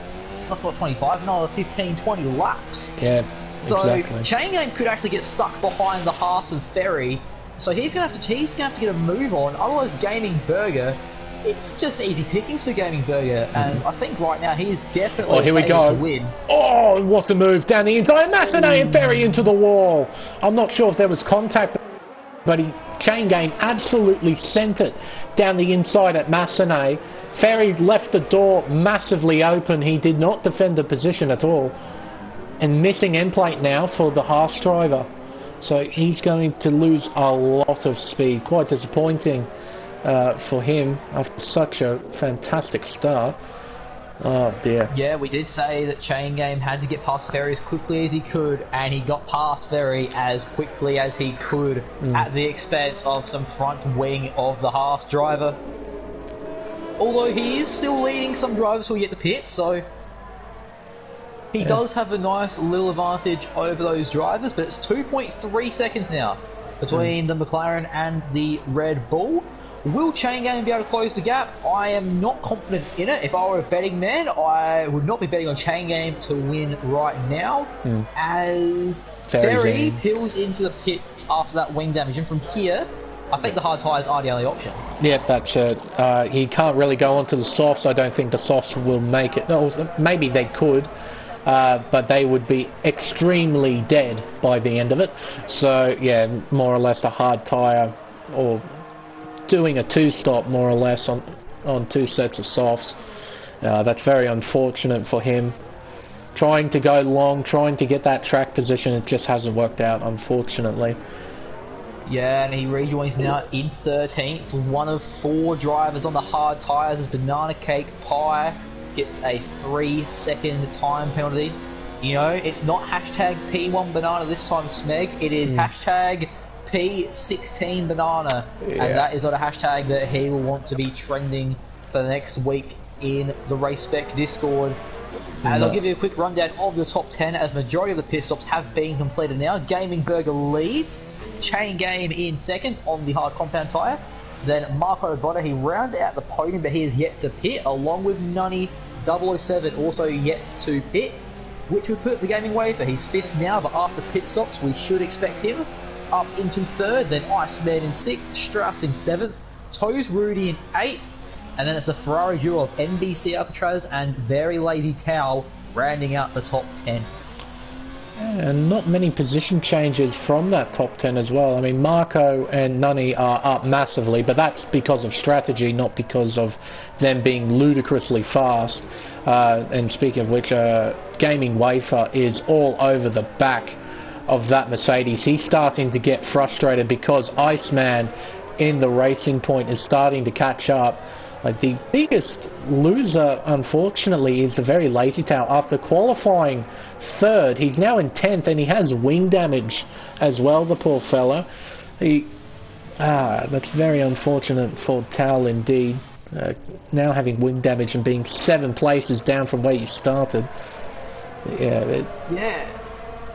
not 25, another 15, 20 laps. Yeah, exactly. So Chain Game could actually get stuck behind the Haas and Ferry. So he's gonna have to get a move on. Otherwise, Gaming Burger, it's just easy pickings for Gaming Burger, and I think right now he is definitely here we go to win. Oh, what a move down the inside! Massenet and Ferry into the wall. I'm not sure if there was contact, but Chain Game absolutely sent it down the inside at Massenet. Ferry left the door massively open. He did not defend the position at all, and missing end plate now for the Haas driver. So he's going to lose a lot of speed. Quite disappointing for him after such a fantastic start. Oh dear. Yeah, we did say that Chain Game had to get past Ferry as quickly as he could, and he got past Ferry as quickly as he could at the expense of some front wing of the Haas driver. Although he is still leading some drivers who are yet to pit, so he does have a nice little advantage over those drivers, but it's 2.3 seconds now between the McLaren and the Red Bull. Will Chain Game be able to close the gap? I am not confident in it. If I were a betting man, I would not be betting on Chain Game to win right now, as Ferry peels into the pits after that wing damage. And from here, I think the hard tyres are the only option. Yep, that's it. He can't really go onto the softs. I don't think the softs will make it. No, maybe they could. But they would be extremely dead by the end of it. So, yeah, more or less a hard tyre, or doing a two-stop more or less on two sets of softs. That's very unfortunate for him. Trying to go long, trying to get that track position, it just hasn't worked out, unfortunately. Yeah, and he rejoins now in 13th. One of 4 drivers on the hard tyres is Banana Cake Pie. Gets a 3-second time penalty. It's not hashtag P1 Banana this time, Smeg. It is hashtag P16 Banana. Yeah. And that is not a hashtag that he will want to be trending for the next week in the Race Spec Discord. And I'll give you a quick rundown of the top 10, as majority of the pit stops have been completed now. Gaming Burger leads. Chain Game in second on the hard compound tyre. Then Marco Botta, he rounded out the podium, but he is yet to pit, along with Nunny 007 also yet to pit, which would put the Gaming Wafer. He's 5th now, but after pit stops, we should expect him up into 3rd. Then Iceman in 6th, Strauss in 7th, Toes Rudy in 8th, and then it's a Ferrari duo of NBC Alcatraz and Very Lazy Towel rounding out the top 10. And not many position changes from that top 10 as well. I mean, Marco and Nunny are up massively, but that's because of strategy, not because of them being ludicrously fast. And speaking of which, Gaming Wafer is all over the back of that Mercedes. He's starting to get frustrated because Iceman in the Racing Point is starting to catch up. Like, the biggest loser, unfortunately, is the Very Lazy Tail. After qualifying 3rd, he's now in 10th, and he has wing damage as well, the poor fella. That's very unfortunate for Tal indeed. Now having wing damage and being 7 places down from where you started. Yeah,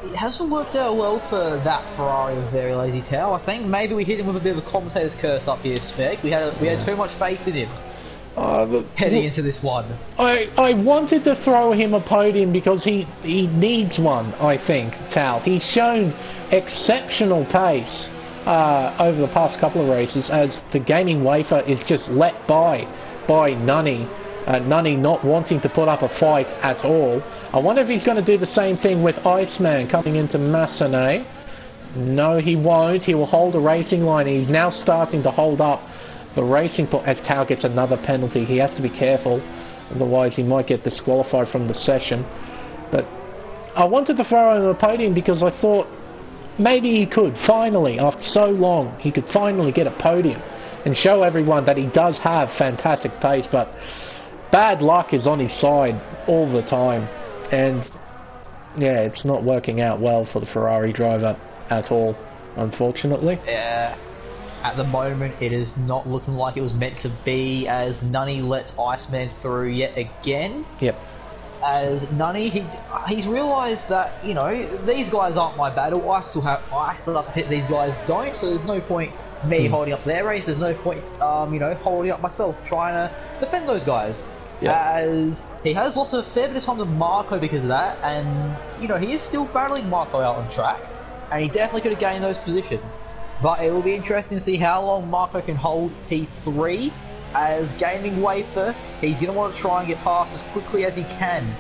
it hasn't worked out well for that Ferrari of Very Lazy Tail. I think maybe we hit him with a bit of a commentator's curse up here, Spec. We had too much faith in him. Heading into this one. I wanted to throw him a podium because he needs one, I think, Tal. He's shown exceptional pace over the past couple of races, as the Gaming Wafer is just let by Nunny Nunny not wanting to put up a fight at all. I wonder if he's going to do the same thing with Iceman coming into Massenet. No, he won't. He will hold a racing line. He's now starting to hold up the racing point as Tao gets another penalty. He has to be careful, otherwise he might get disqualified from the session. But I wanted to throw him on the podium because I thought maybe he could finally, after so long, he could finally get a podium and show everyone that he does have fantastic pace, but bad luck is on his side all the time. And yeah, it's not working out well for the Ferrari driver at all, unfortunately. Yeah, at the moment it is not looking like it was meant to be, as Nunny lets Iceman through yet again. Yep. As Nunny, he's realised that, you know, these guys aren't my battle. I still have to hit, these guys don't, so there's no point me holding up their race. There's no point, you know, holding up myself trying to defend those guys. Yep. As he has lost a fair bit of time to Marco because of that, and you know, he is still battling Marco out on track, and he definitely could have gained those positions. But it will be interesting to see how long Marco can hold P3. As Gaming Wafer, he's going to want to try and get past as quickly as he can,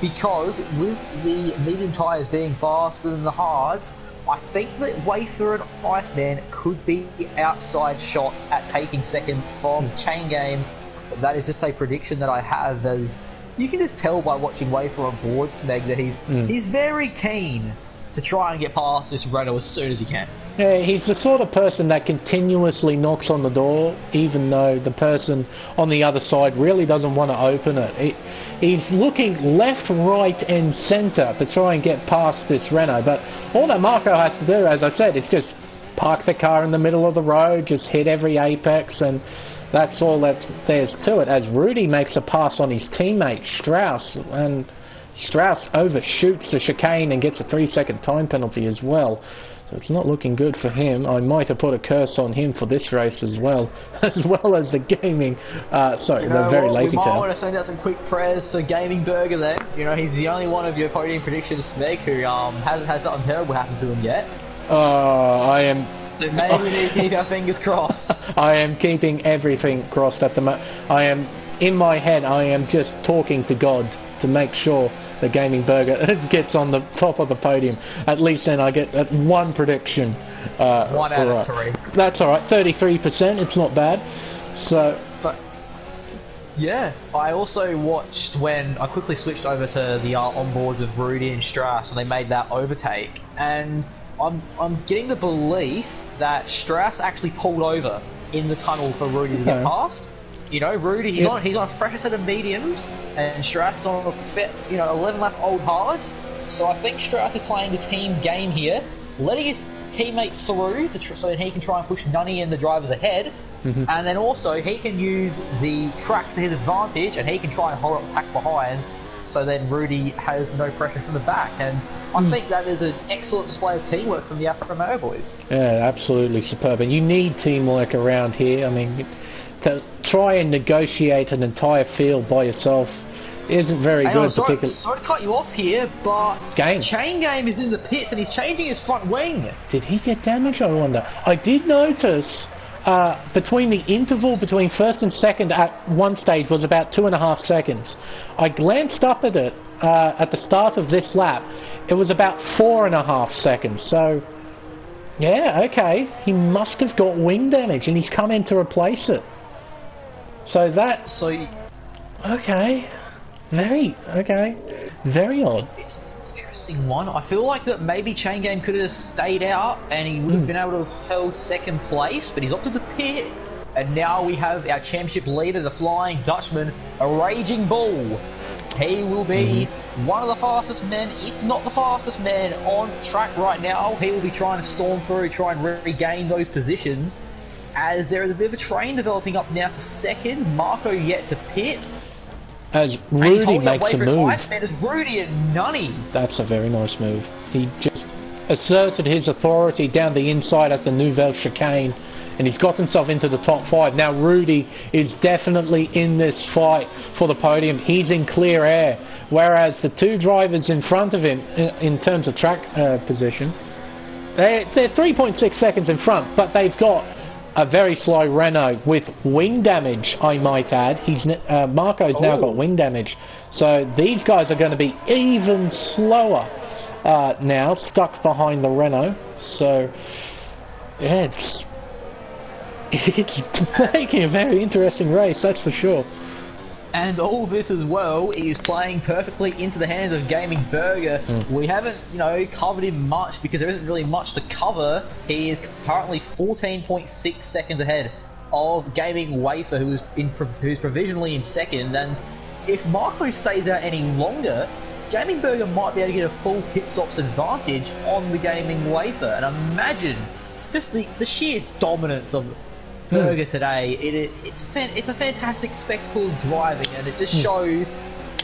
because with the medium tyres being faster than the hards, I think that Wafer and Iceman could be outside shots at taking second from Chain Game. That is just a prediction that I have, as you can just tell by watching Wafer on board, Smeg, that he's very keen to try and get past this Renault as soon as he can. Yeah, he's the sort of person that continuously knocks on the door, even though the person on the other side really doesn't want to open it. He's looking left, right and centre to try and get past this Renault, but all that Marco has to do, as I said, is just park the car in the middle of the road, just hit every apex, and that's all that there's to it, as Rudy makes a pass on his teammate Strauss, and Strauss overshoots the chicane and gets a 3-second time penalty as well. So it's not looking good for him. I might have put a curse on him for this race as well as the gaming, the very lazy tail. We might tail. want to send out some quick prayers for Gaming Burger then. You know, he's the only one of your podium predictions, Smeg, who hasn't had something terrible happen to him yet. I am... So maybe we need to keep our fingers crossed. I am keeping everything crossed at the moment. In my head, I am just talking to God to make sure the Gaming Burger gets on the top of the podium. At least then I get one prediction. 1 out of 3. That's alright, 33%, it's not bad. So, but yeah, I also watched when I quickly switched over to the onboards of Rudy and Strauss, and they made that overtake, and I'm getting the belief that Strauss actually pulled over in the tunnel for Rudy to get past. You know, Rudy, he's on a fresher set of mediums, and Strauss is on a fit, 11-lap old hards. So I think Strauss is playing the team game here, letting his teammate through so that he can try and push Nunny and the drivers ahead, and then also he can use the track to his advantage, and he can try and hold up the pack behind, so then Rudy has no pressure from the back. And I think that is an excellent display of teamwork from the Alfa Romeo boys. Yeah, absolutely superb. And you need teamwork around here. I mean, to try and negotiate an entire field by yourself isn't very good. Sorry to cut you off here, but Chain Game is in the pits and he's changing his front wing. Did he get damaged, I wonder? I did notice between the interval between first and second at one stage was about 2.5 seconds. I glanced up at it at the start of this lap. It was about 4.5 seconds. So, yeah, okay. He must have got wing damage and he's come in to replace it. So that... Okay. Very odd. It's an interesting one. I feel like that maybe Chain Game could have stayed out and he would have been able to have held second place, but he's opted to pit. And now we have our championship leader, the Flying Dutchman, a Raging Bull. He will be one of the fastest men, if not the fastest man, on track right now. He will be trying to storm through, try and regain those positions, as there is a bit of a train developing up now for second. Marco yet to pit. As Rudy makes a move. As Rudy and Nunny. That's a very nice move. He just asserted his authority down the inside at the Nouvelle Chicane, and he's got himself into the top 5. Now Rudy is definitely in this fight for the podium. He's in clear air, whereas the two drivers in front of him, in terms of track position, they're 3.6 seconds in front, but they've got a very slow Renault with wing damage, I might add. Marco's now got wing damage. So these guys are going to be even slower now, stuck behind the Renault. So, yeah, it's making a very interesting race, that's for sure. And all this as well is playing perfectly into the hands of Gaming Burger. We haven't, covered him much because there isn't really much to cover. He is currently 14.6 seconds ahead of Gaming Wafer, who's provisionally in second. And if Marco stays out any longer, Gaming Burger might be able to get a full pit stops advantage on the Gaming Wafer. And imagine just the sheer dominance of Burger today. It's a fantastic spectacle of driving, and it just shows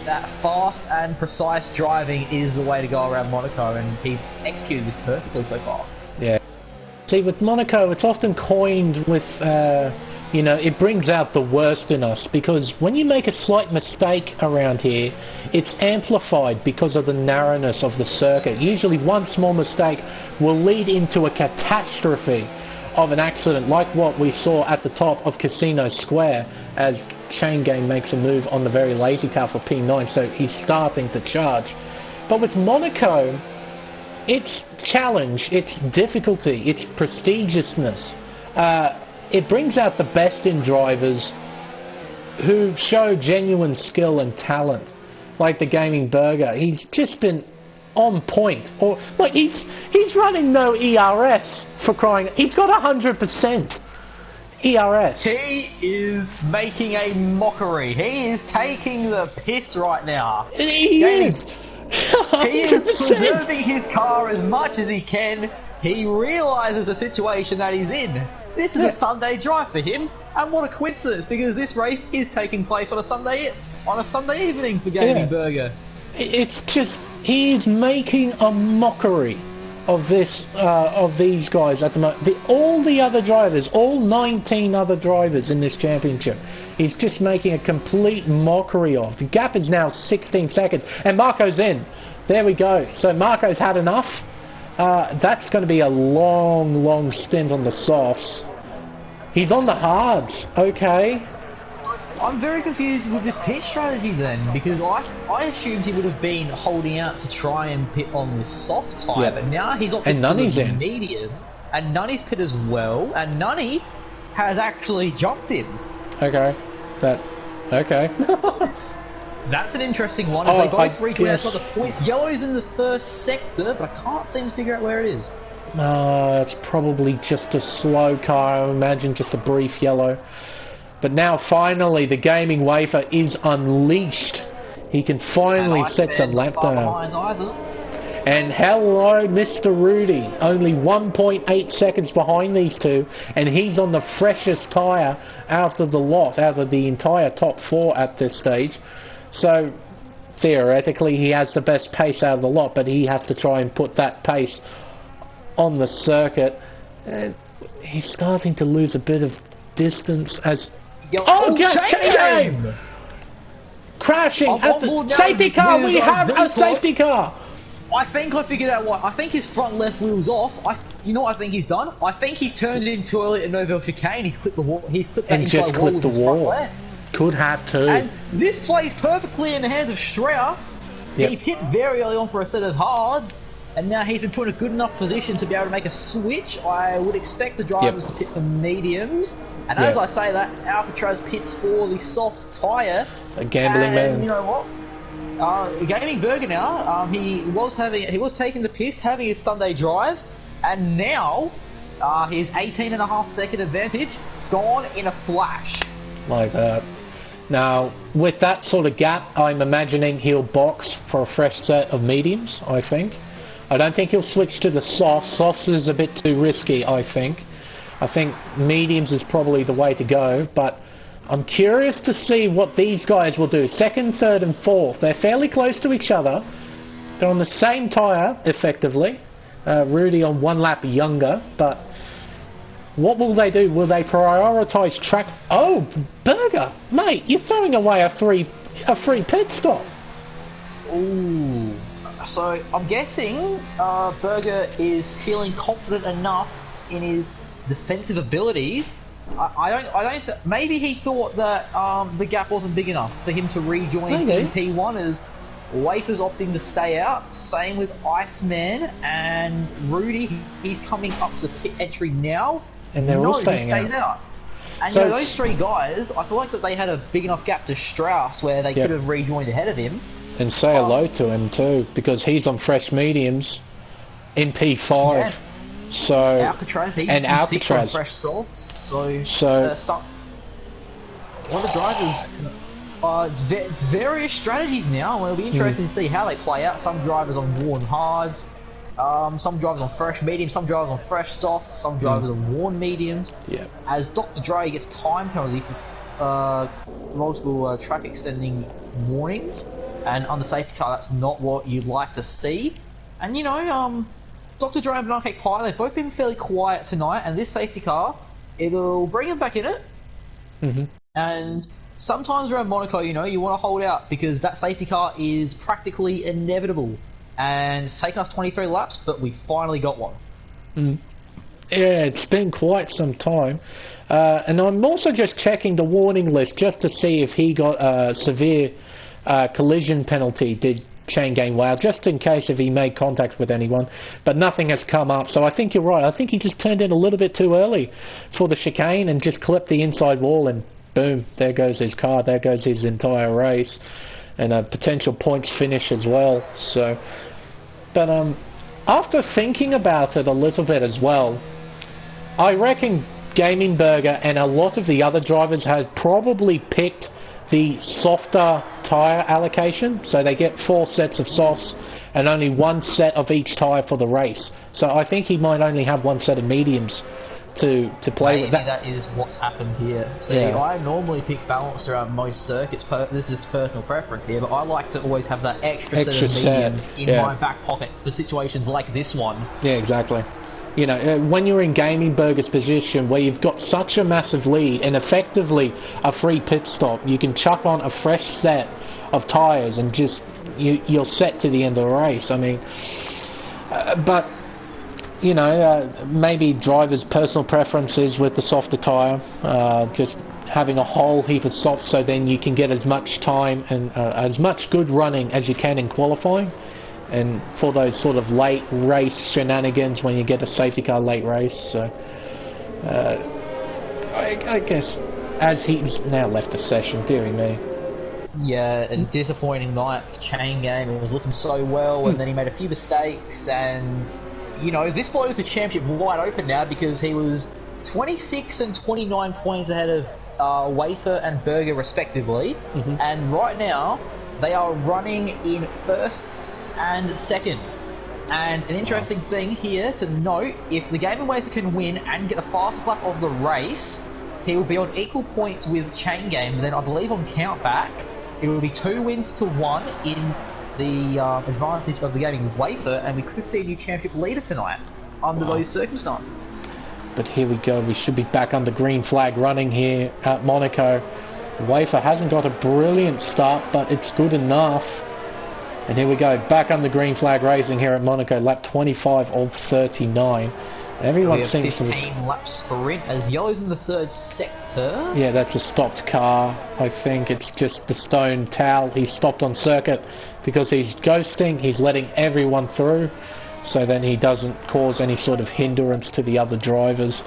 that fast and precise driving is the way to go around Monaco, and he's executed this perfectly so far. Yeah. See, with Monaco, it's often coined with, it brings out the worst in us, because when you make a slight mistake around here, it's amplified because of the narrowness of the circuit. Usually one small mistake will lead into a catastrophe of an accident, like what we saw at the top of Casino Square as Chain Game makes a move on the very lazy tail for P9, so he's starting to charge. But with Monaco, it's challenge, it's difficulty, it's prestigiousness. It brings out the best in drivers who show genuine skill and talent, like the Gaming Burger. He's just been on point. Or like he's running no ERS, for crying. He's got 100% ERS. He is making a mockery. He is taking the piss right now. He is. He is preserving his car as much as he can. He realises the situation that he's in. This is a Sunday drive for him, and what a coincidence, because this race is taking place on a Sunday evening for Gaming Burger. It's just, he's making a mockery of this, of these guys at the moment. All the other drivers, all 19 other drivers in this championship, he's just making a complete mockery of. The gap is now 16 seconds, and Marco's in. There we go. So Marco's had enough. That's going to be a long, long stint on the softs. He's on the hards. Okay. I'm very confused with this pit strategy then, because I assumed he would have been holding out to try and pit on the soft tyre, but now he's opted for the medium, and Nunny's pit as well, and Nunny has actually jumped him. Okay. Okay. That's an interesting one, as they both reach outside the points. Yellow's in the first sector, but I can't seem to figure out where it is. It's probably just a slow car, I imagine just a brief yellow. But now finally the Gaming Wafer is unleashed. He can finally set some lap down. And hello Mr. Rudy, only 1.8 seconds behind these two, and he's on the freshest tyre out of the lot, out of the entire top four at this stage. So theoretically he has the best pace out of the lot, but he has to try and put that pace on the circuit. He's starting to lose a bit of distance as... Chain Game! Crashing at the safety car! We have a safety car! I think I figured out what. I think his front left wheel's off. You know what I think he's done? I think he's turned it in too early at Novell Chicane. He's clipped the wall. He's clipped that inside wall with his front left. Could have too. And this plays perfectly in the hands of Strauss. Yep. He pit very early on for a set of hards, and now he's been put in a good enough position to be able to make a switch. I would expect the drivers to pit for mediums. And as I say that, Alcatraz pits for the soft tyre. A gambling man. You know what? Gaming Burger now, he was taking the piss, having his Sunday drive, and now his 18.5 second advantage gone in a flash. Like that. Now, with that sort of gap, I'm imagining he'll box for a fresh set of mediums, I think. I don't think he'll switch to the softs. Softs is a bit too risky, I think. I think mediums is probably the way to go, but I'm curious to see what these guys will do. Second, third and fourth. They're fairly close to each other. They're on the same tyre, effectively. Rudy on one lap younger, but what will they do? Will they prioritise track... Oh, Burger! Mate, you're throwing away a free pit stop. Ooh. So, I'm guessing Burger is feeling confident enough in his defensive abilities, I don't. Maybe he thought that the gap wasn't big enough for him to rejoin in P1 as Wafer's opting to stay out. Same with Iceman and Rudy. He's coming up to pit entry now, and they're all staying out. And so those three guys, I feel like that they had a big enough gap to Strauss where they could have rejoined ahead of him. And say hello to him too, because he's on fresh mediums in P5. Yeah. So Alcatraz, he's and Alcatraz on fresh softs. So one of the drivers, various strategies now. And it'll be interesting to see how they play out. Some drivers on worn hards, some drivers on fresh mediums, some drivers on fresh softs, some drivers on worn mediums. Yeah. As Dr. Dre gets time penalty for multiple track extending warnings. And on the safety car, that's not what you'd like to see. And you know, Dr. Dre and Banana Pie, they've both been fairly quiet tonight. And this safety car, it'll bring them back in it. And sometimes around Monaco, you know, you want to hold out because that safety car is practically inevitable. And it's taken us 23 laps, but we finally got one. Yeah, it's been quite some time. And I'm also just checking the warning list just to see if he got a severe collision penalty, did Shane Gainwell, just in case if he made contact with anyone, but nothing has come up. So I think you're right. I think he just turned in a little bit too early for the chicane and just clipped the inside wall, and boom, there goes his car, there goes his entire race, and a potential points finish as well. So, but after thinking about it a little bit as well, I reckon Gaming Burger and a lot of the other drivers had probably picked the softer tyre allocation, so they get 4 sets of softs and only 1 set of each tyre for the race. So I think he might only have 1 set of mediums to play with. That is what's happened here. See, I normally pick balance throughout most circuits. This is personal preference here, but I like to always have that extra set of mediums in my back pocket for situations like this one. Yeah, exactly. You know, when you're in Gaming Burger's position where you've got such a massive lead and effectively a free pit stop, you can chuck on a fresh set of tyres and just you're set to the end of the race. I mean, but you know, maybe drivers' personal preferences with the softer tyre, just having a whole heap of softs so then you can get as much time and as much good running as you can in qualifying. And for those sort of late race shenanigans when you get a safety car late race. So I guess as he's now left the session, dearie me. Yeah, a disappointing night for Chain Game. It was looking so well, and then he made a few mistakes, and you know, this blows the championship wide open now because he was 26 and 29 points ahead of Wafer and Burger respectively, and right now they are running in first and second. And an interesting thing here to note, if the Game & Wafer can win and get the fastest lap of the race, he will be on equal points with Chain Game, and then I believe on count back it will be 2 wins to 1 in the advantage of the Gaming Wafer, and we could see a new championship leader tonight under those circumstances. But here we go, we should be back under green flag running here at Monaco. Wafer hasn't got a brilliant start, but it's good enough. And here we go, back under green flag racing here at Monaco, lap 25 of 39. Everyone seems to... 15 lap sprint as Yellow's in the 3rd sector. Yeah, that's a stopped car. I think it's just the Stone Towel. He's stopped on circuit because he's ghosting. He's letting everyone through, so then he doesn't cause any sort of hindrance to the other drivers.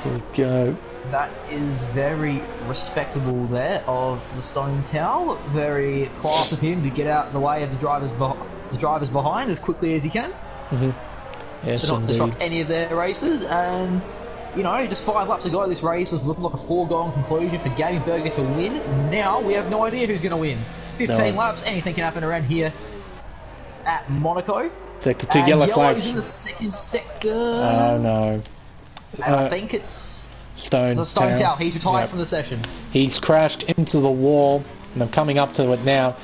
Here we go. That is very respectable there of the Stone Towel. Very class of him to get out of the way of the drivers behind as quickly as he can. Yes, to not disrupt any of their races. And, you know, just 5 laps ago, this race was looking like a foregone conclusion for Gaming Burger to win. Now, we have no idea who's going to win. 15 laps, anything can happen around here at Monaco. Sector 2, yellow flags. Yellow's in the 2nd sector. Oh, no. And I think it's... Stone Towel. He's retired from the session. He's crashed into the wall, and I'm coming up to it now.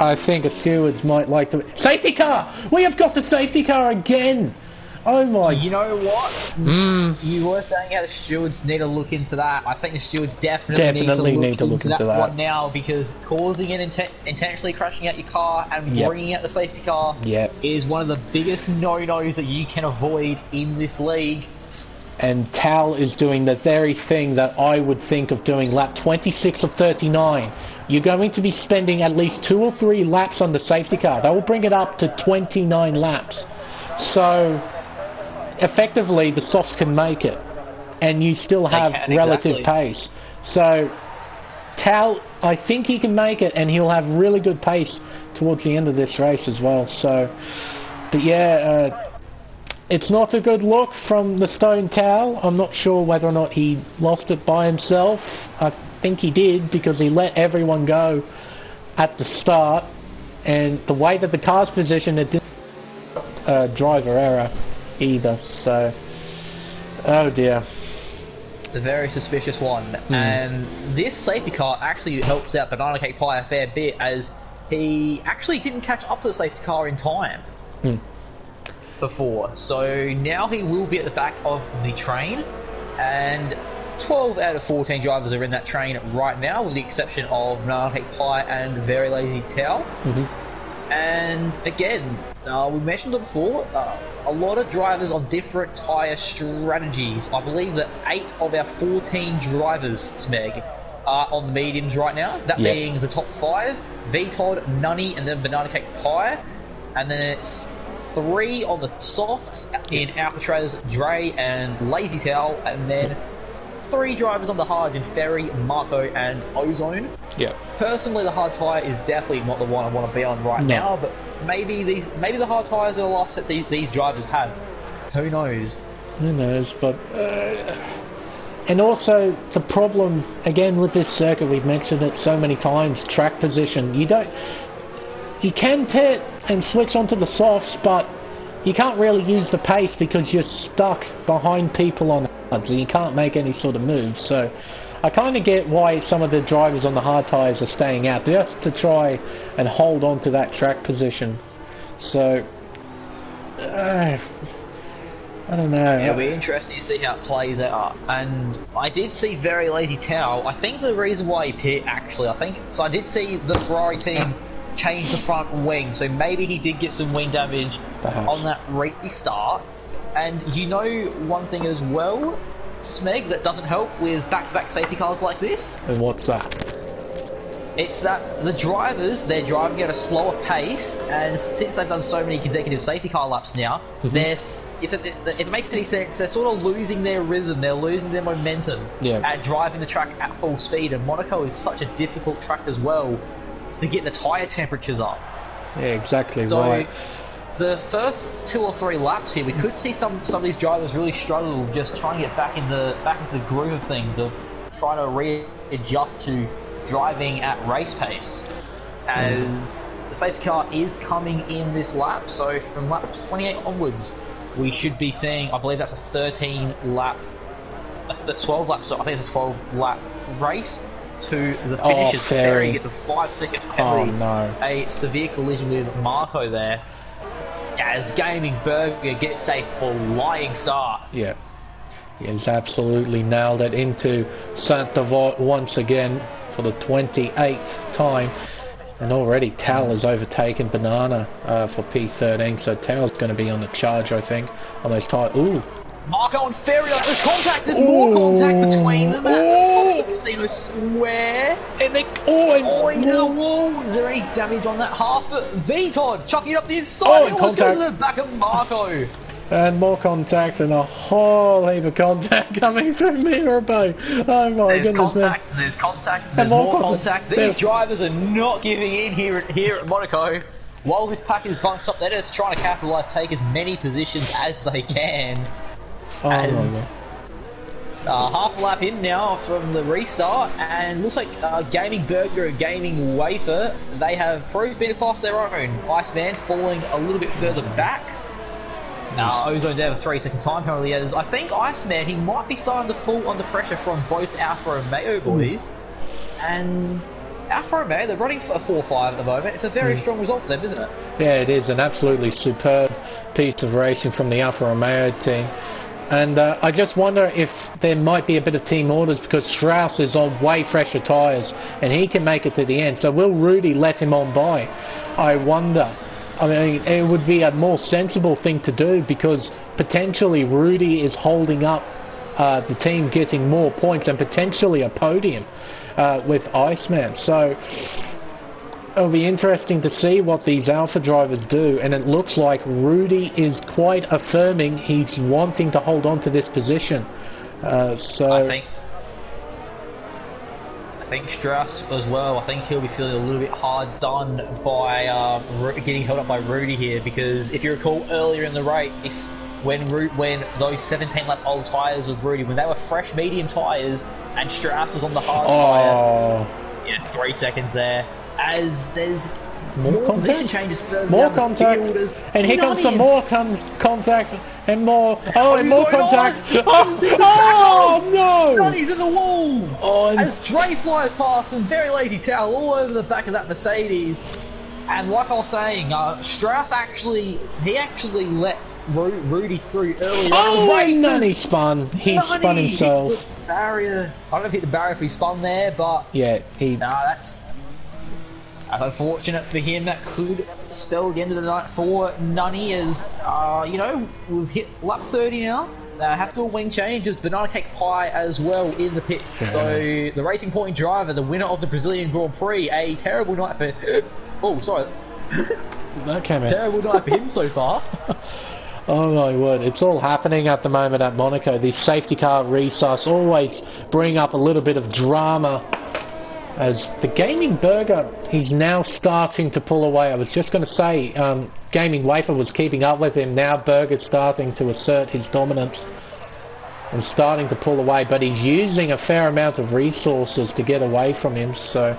I think the stewards might like to... Safety car! We have got a safety car again! Oh my... You know what? You were saying how the stewards need to look into that. I think the stewards definitely need to look into that one now, because causing and intentionally crashing out your car and bringing out the safety car is one of the biggest no-nos that you can avoid in this league. And Tal is doing the very thing that I would think of doing lap 26 of 39. You're going to be spending at least 2 or 3 laps on the safety car. That will bring it up to 29 laps. So, effectively, the softs can make it. And you still have relative pace. So, Tal, I think he can make it, and he'll have really good pace towards the end of this race as well. So, but yeah... it's not a good look from the Stone Tal. I'm not sure whether or not he lost it by himself. I think he did, because he let everyone go at the start. And the way that the car's positioned, it didn't driver error either. So, oh dear. It's a very suspicious one. And this safety car actually helps out Banana Cake Pie a fair bit, as he actually didn't catch up to the safety car in time. Before, so now he will be at the back of the train, and 12 out of 14 drivers are in that train right now, with the exception of Banana Cake Pie and Very Lazy Towel. And again, we mentioned it before, a lot of drivers on different tyre strategies. I believe that 8 of our 14 drivers, Smeg, are on the mediums right now, that being the top 5, VTOD, Nunny, and then Banana Cake Pie, and then it's 3 on the softs in Alcatraz, Dre, and Lazy Towel, and then 3 drivers on the hards in Ferry, Marco, and Ozone. Personally, the hard tyre is definitely not the one I want to be on right now, but maybe the hard tyres are the last that these drivers have. Who knows? Who knows? But and also the problem again with this circuit, we've mentioned it so many times: track position. You can pit and switch onto the softs, but you can't really use the pace because you're stuck behind people on hards, and you can't make any sort of moves. So I kind of get why some of the drivers on the hard tyres are staying out, just to try and hold on to that track position. So I don't know. It'll be interesting to see how it plays out. And I did see Very Lazy Towel. I think the reason why he pit, actually, I did see the Ferrari team change the front wing, so maybe he did get some wing damage on that restart. And you know one thing as well, Smeg, that doesn't help with back-to-back safety cars like this? And what's that? It's that the drivers, they're driving at a slower pace, and since they've done so many consecutive safety car laps now, if it makes any sense, they're sort of losing their rhythm, they're losing their momentum at driving the track at full speed. And Monaco is such a difficult track as well to get the tyre temperatures up. Yeah, exactly right. The first 2 or 3 laps here, we could see some of these drivers really struggle just trying to get back into the groove of things, of trying to readjust to driving at race pace. As the safety car is coming in this lap, so from lap 28 onwards, we should be seeing, I believe that's a 12 lap, so I think it's a 12 lap race to the finish. As Ferry gets a 5-second penalty, a severe collision with Marco there, as Gaming Burger gets a flying start. He has absolutely nailed it into Santa Vot once again for the 28th time, and already Tal has overtaken Banana for P13, so Tal's going to be on the charge, I think, on those tyres. Ooh, Marco and Ferry, there's contact, there's more contact between them. The casino square. And they, into the wall. Is there any damage on that half? VTOD chucking it up the inside. It almost goes to the back of Marco. And more contact, and a whole heap of contact coming through Mirabeau. Oh my goodness. There's contact, there's more contact. These drivers are not giving in here at Monaco. While this pack is bunched up, they're just trying to capitalise, take as many positions as they can. Half a lap in now from the restart, and looks like Gaming Burger and Gaming Wafer, they have proved being a class their own. Iceman falling a little bit further back. Ozone down a 3-second time penalty, as I think Iceman, he might be starting to fall under pressure from both Alpha and Mayo boys. And Alfa Romeo, they're running for a 4-5 at the moment. It's a very strong result for them, isn't it? Yeah, it is an absolutely superb piece of racing from the Alfa Romeo team. And I just wonder if there might be a bit of team orders because Strauss is on way fresher tyres and he can make it to the end. So will Rudy let him on by? I wonder. I mean, it would be a more sensible thing to do because potentially Rudy is holding up the team getting more points and potentially a podium with Iceman. So it'll be interesting to see what these Alpha drivers do, and it looks like Rudy is quite affirming he's wanting to hold on to this position. So I think Strauss as well. I think he'll be feeling a little bit hard done by getting held up by Rudy here, because if you recall earlier in the race, when those 17 lap old tyres of Rudy, when they were fresh medium tyres and Strauss was on the hard tyre, yeah, 3 seconds there. As there's more position changes further more down contact, the field, and here comes some more contact and more. Oh, and more contact. Oh no! Nutty's in the wall. Oh, as Dre flies past and very lazy towel all over the back of that Mercedes. And like I was saying, Strauss actually let Rudy through early. Oh, and then he spun. He spun himself. Hits the barrier. I don't know if he hit the barrier if he spun there, but yeah, he. Nah, that's unfortunate for him. That could spell the end of the night for Nunny, as you know, we've hit lap 30 now. They have to do a wing change as Banana Cake Pie as well in the pits. Yeah. So the Racing Point driver, the winner of the Brazilian Grand Prix, a terrible night for. Oh, sorry. That came out. Terrible night for him so far. Oh my word, it's all happening at the moment at Monaco. These safety car resus always bring up a little bit of drama. As the Gaming Burger, he's now starting to pull away. I was just going to say, Gaming Wafer was keeping up with him. Now Burger's starting to assert his dominance and starting to pull away, but he's using a fair amount of resources to get away from him. So,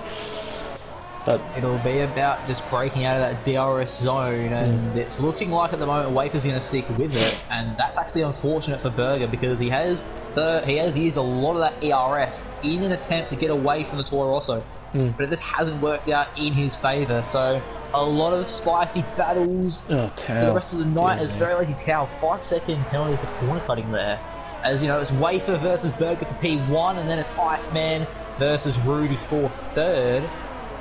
but it'll be about just breaking out of that DRS zone, and it's looking like at the moment Wafer's going to stick with it, and that's actually unfortunate for Burger because he has used a lot of that ERS in an attempt to get away from the Toro Rosso, but this hasn't worked out in his favour. So a lot of spicy battles for the rest of the night. As very lazy Tao, 5-second penalty for corner cutting there. As you know, it's Wafer versus Burger for P1, and then it's Iceman versus Rudy for third.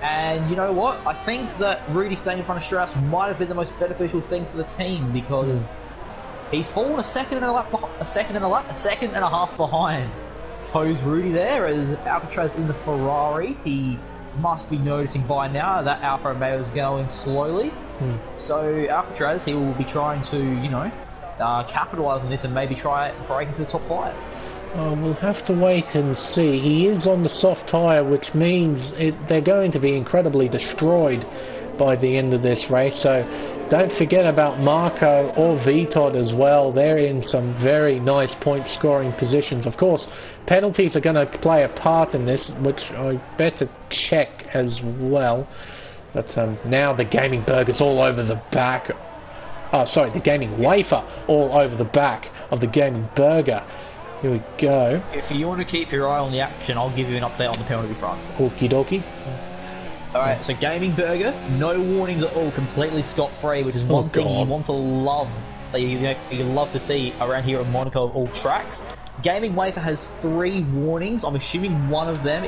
And you know what? I think that Rudy staying in front of Strauss might have been the most beneficial thing for the team because he's fallen a second and a half behind. Toes Rudy there as Alcatraz in the Ferrari. He must be noticing by now that Alfa Romeo is going slowly. So Alcatraz, he will be trying to, you know, capitalise on this and maybe try break into the top 5. We'll have to wait and see. He is on the soft tyre, which means they're going to be incredibly destroyed by the end of this race. So don't forget about Marco or Vtod as well. They're in some very nice point scoring positions. Of course, penalties are going to play a part in this, which I better check as well. But now the Gaming Burger's all over the back. Oh, sorry, the Gaming Wafer all over the back of the Gaming Burger. Here we go. If you want to keep your eye on the action, I'll give you an update on the penalty front. Okie dokie. Alright, so Gaming Burger, no warnings at all, completely scot-free, which is one thing you want to love, that you love to see around here at Monaco of all tracks. Gaming Wafer has 3 warnings. I'm assuming one of them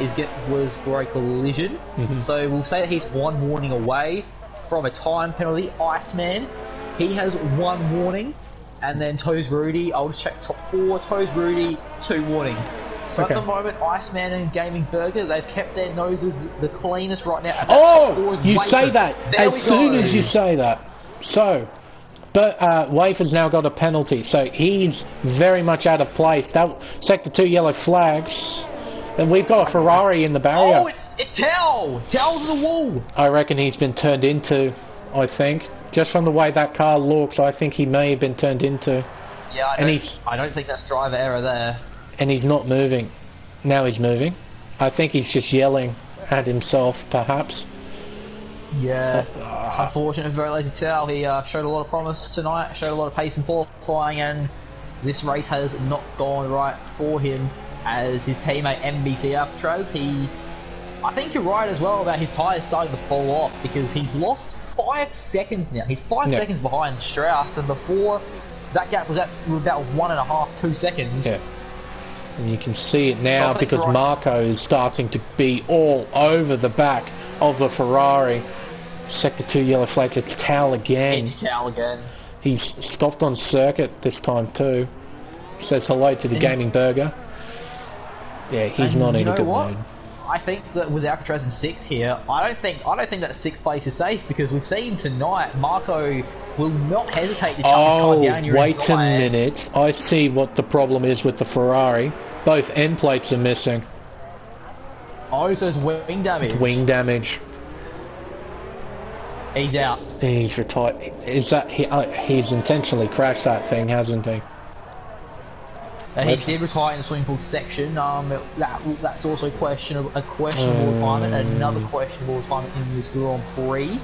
was for a collision. So we'll say that he's 1 warning away from a time penalty. Iceman, he has 1 warning. And then Toes Rudy, I'll just check top 4. Toes Rudy, 2 warnings. So at the moment, Iceman and Gaming Burger, they've kept their noses the cleanest right now. Oh, you say that as soon as you say that. So, but Wafer's now got a penalty, so he's very much out of place. That sector 2 yellow flags, and we've got a Ferrari in the barrier. Oh, it's Tao. Tao's in the wall. I reckon he's been turned into. I think. Just from the way that car looks, I think he may have been turned into. Yeah, I don't think that's driver error there. And he's not moving. Now he's moving. I think he's just yelling at himself, perhaps. Yeah, it's unfortunate for very lazy Tao. He showed a lot of promise tonight, showed a lot of pace and qualifying, and this race has not gone right for him as his teammate MBC Alcatraz. He I think you're right as well about his tyres starting to fall off because he's lost 5 seconds now. He's 5 seconds behind Strauss, and before that gap was at about 1.5, 2 seconds. Yeah. And you can see it now because Marco is starting to be all over the back of the Ferrari. Sector 2 yellow flag, it's Towel again. It's Towel again. He's stopped on circuit this time too. Says hello to the gaming burger. Yeah, he's not in a good mood. I think that with Alcatraz in 6th here, I don't think that 6th place is safe because we've seen tonight Marco will not hesitate to chuck his car down your inside. Wait a minute. I see what the problem is with the Ferrari. Both end plates are missing. Oh, so it's wing damage. Wing damage. He's out. He's retired. Is that he's intentionally crashed that thing, hasn't he? He did retire in the swimming pool section. That's also a questionable retirement. Another questionable retirement in this Grand Prix.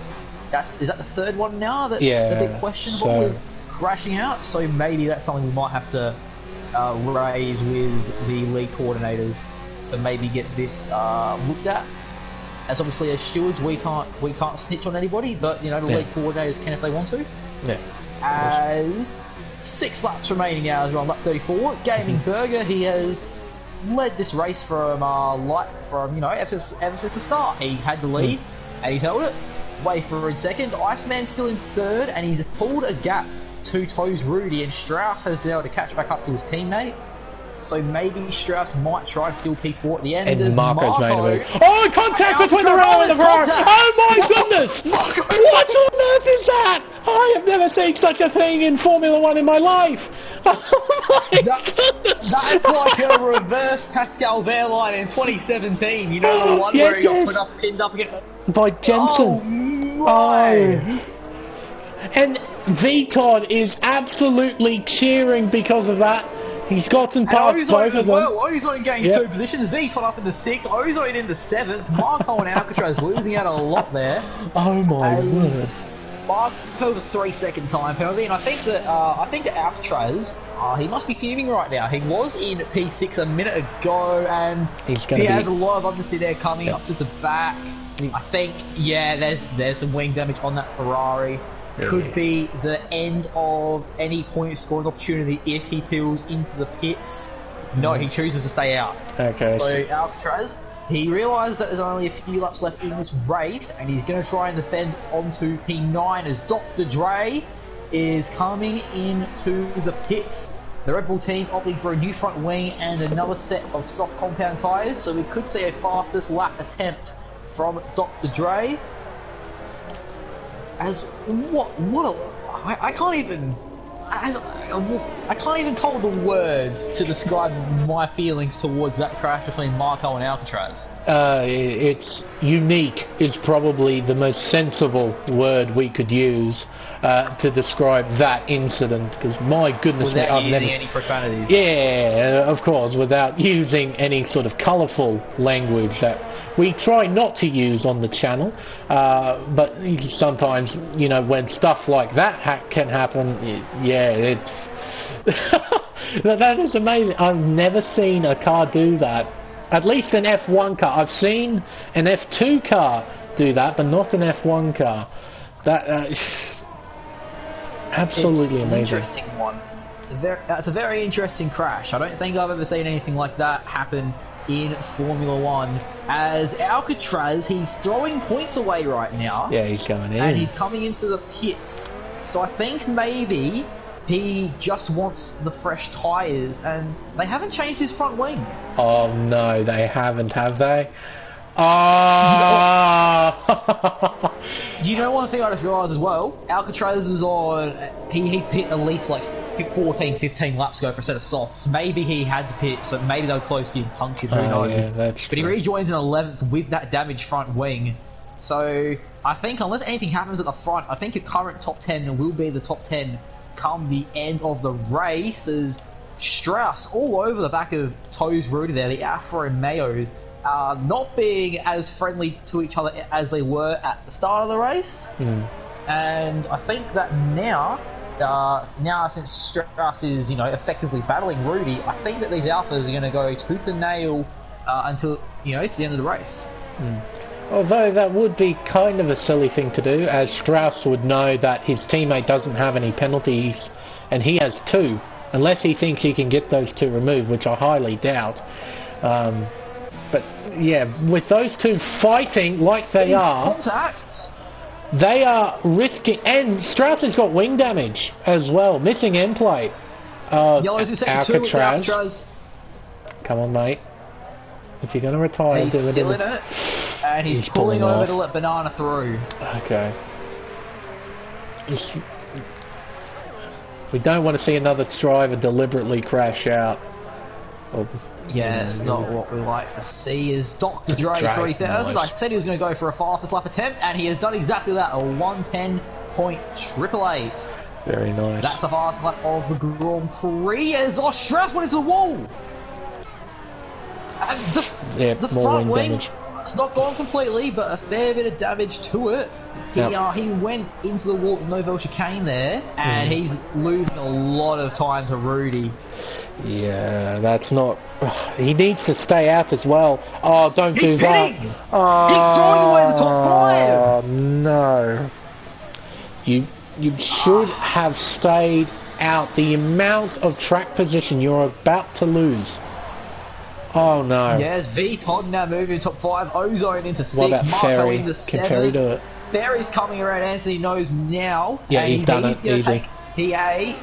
Is that the 3rd one now? That's a bit questionable with crashing out. So maybe that's something we might have to raise with the lead coordinators. So maybe get this looked at. As obviously as stewards, we can't snitch on anybody, but you know the lead coordinators can if they want to. Yeah. As 6 laps remaining now as we're on lap 34. Gaming Burger, he has led this race from ever since the start. He had the lead and he held it. Way for in 2nd. Iceman still in 3rd, and he's pulled a gap to Toes Rudy, and Strauss has been able to catch back up to his teammate. So maybe Strauss might try to steal P4 at the end. And Marco's made a move. Oh, contact between the rail and the Ferrari! Oh my goodness! What on earth is that? I have never seen such a thing in Formula 1 in my life! Oh my goodness! That's like a reverse Pascal Wehrlein in 2017. You know the one where he got pinned up again? By Jensen. Oh. And Viton is absolutely cheering because of that. He's gotten past both of them. Ozone gains 2 positions. Viton up in the 6th. Ozone in the 7th. Marco and Alcatraz losing out a lot there. Oh my word. Marco the 3-second time penalty, and I think that Alcatraz, he must be fuming right now. He was in P6 a minute ago, and he has a lot of understeer there coming up to the back. I think, there's some wing damage on that Ferrari. Could be the end of any point scoring opportunity if he peels into the pits. No, he chooses to stay out. Okay. So Alcatraz, he realised that there's only a few laps left in this race, and he's going to try and defend onto P9 as Dr. Dre is coming into the pits. The Red Bull team opting for a new front wing and another set of soft compound tyres, so we could see a fastest lap attempt from Dr. Dre. I can't even call the words to describe my feelings towards that crash between Marco and Alcatraz. It's unique is probably the most sensible word we could use to describe that incident, because my goodness, without using any profanities. Yeah, of course, without using any sort of colourful language that we try not to use on the channel, but sometimes, you know, when stuff like that can happen, that is amazing. I've never seen a car do that. At least an F1 car. I've seen an F2 car do that, but not an F1 car. Absolutely it's amazing. An interesting one. That's a very interesting crash. I don't think I've ever seen anything like that happen in Formula 1. As Alcatraz, he's throwing points away right now. Yeah, he's going in. And he's coming into the pits. So I think maybe he just wants the fresh tyres, and they haven't changed his front wing. Oh no, they haven't, have they? You know one thing I just realised as well? Alcatraz was on... He pit at least like 14, 15 laps ago for a set of softs. Maybe he had to pit, so maybe they were close to getting punctured, who knows. Yeah, that's but he rejoins in 11th with that damaged front wing. So I think unless anything happens at the front, I think your current top 10 will be the top 10 come the end of the race, as Strauss all over the back of Toes Rudy there, the Alfa Romeos, not being as friendly to each other as they were at the start of the race. And I think that now since Strauss is, effectively battling Rudy, I think that these Alphas are going to go tooth and nail until, to the end of the race. Although that would be kind of a silly thing to do, as Strauss would know that his teammate doesn't have any penalties, and he has 2, unless he thinks he can get those 2 removed, which I highly doubt. But yeah, with those 2 fighting like they are, they are risking, and Strauss has got wing damage as well, missing end plate. Yellow's in sector 2, it's Alcatraz. Come on, mate. If you're going to retire, he's do it. Still in it, and he's pulling over to let Banana through. Okay. We don't want to see another driver deliberately crash out. Yeah, it's not what we like to see. Is Dr. Dre 3000. I said he was going to go for a fastest lap attempt, and he has done exactly that. A 110.888. Very nice. That's the fastest lap of the Grand Prix. As Strauss went into the wall. And the front wing, it's not gone completely, but a fair bit of damage to it. He went into the wall with Nouvelle chicane there, and he's losing a lot of time to Rudy. Yeah, that's not... he needs to stay out as well. Oh, don't do that. He's throwing away the top 5! Oh, no. You should have stayed out. The amount of track position you're about to lose. Oh no. Yes, V Todd now moving top 5, Ozone into 6, what about Marco Ferry? into 7. Can Ferry do it? Ferry's coming around Anthony Knows now. Yeah, and he's done it. He's going to take PA.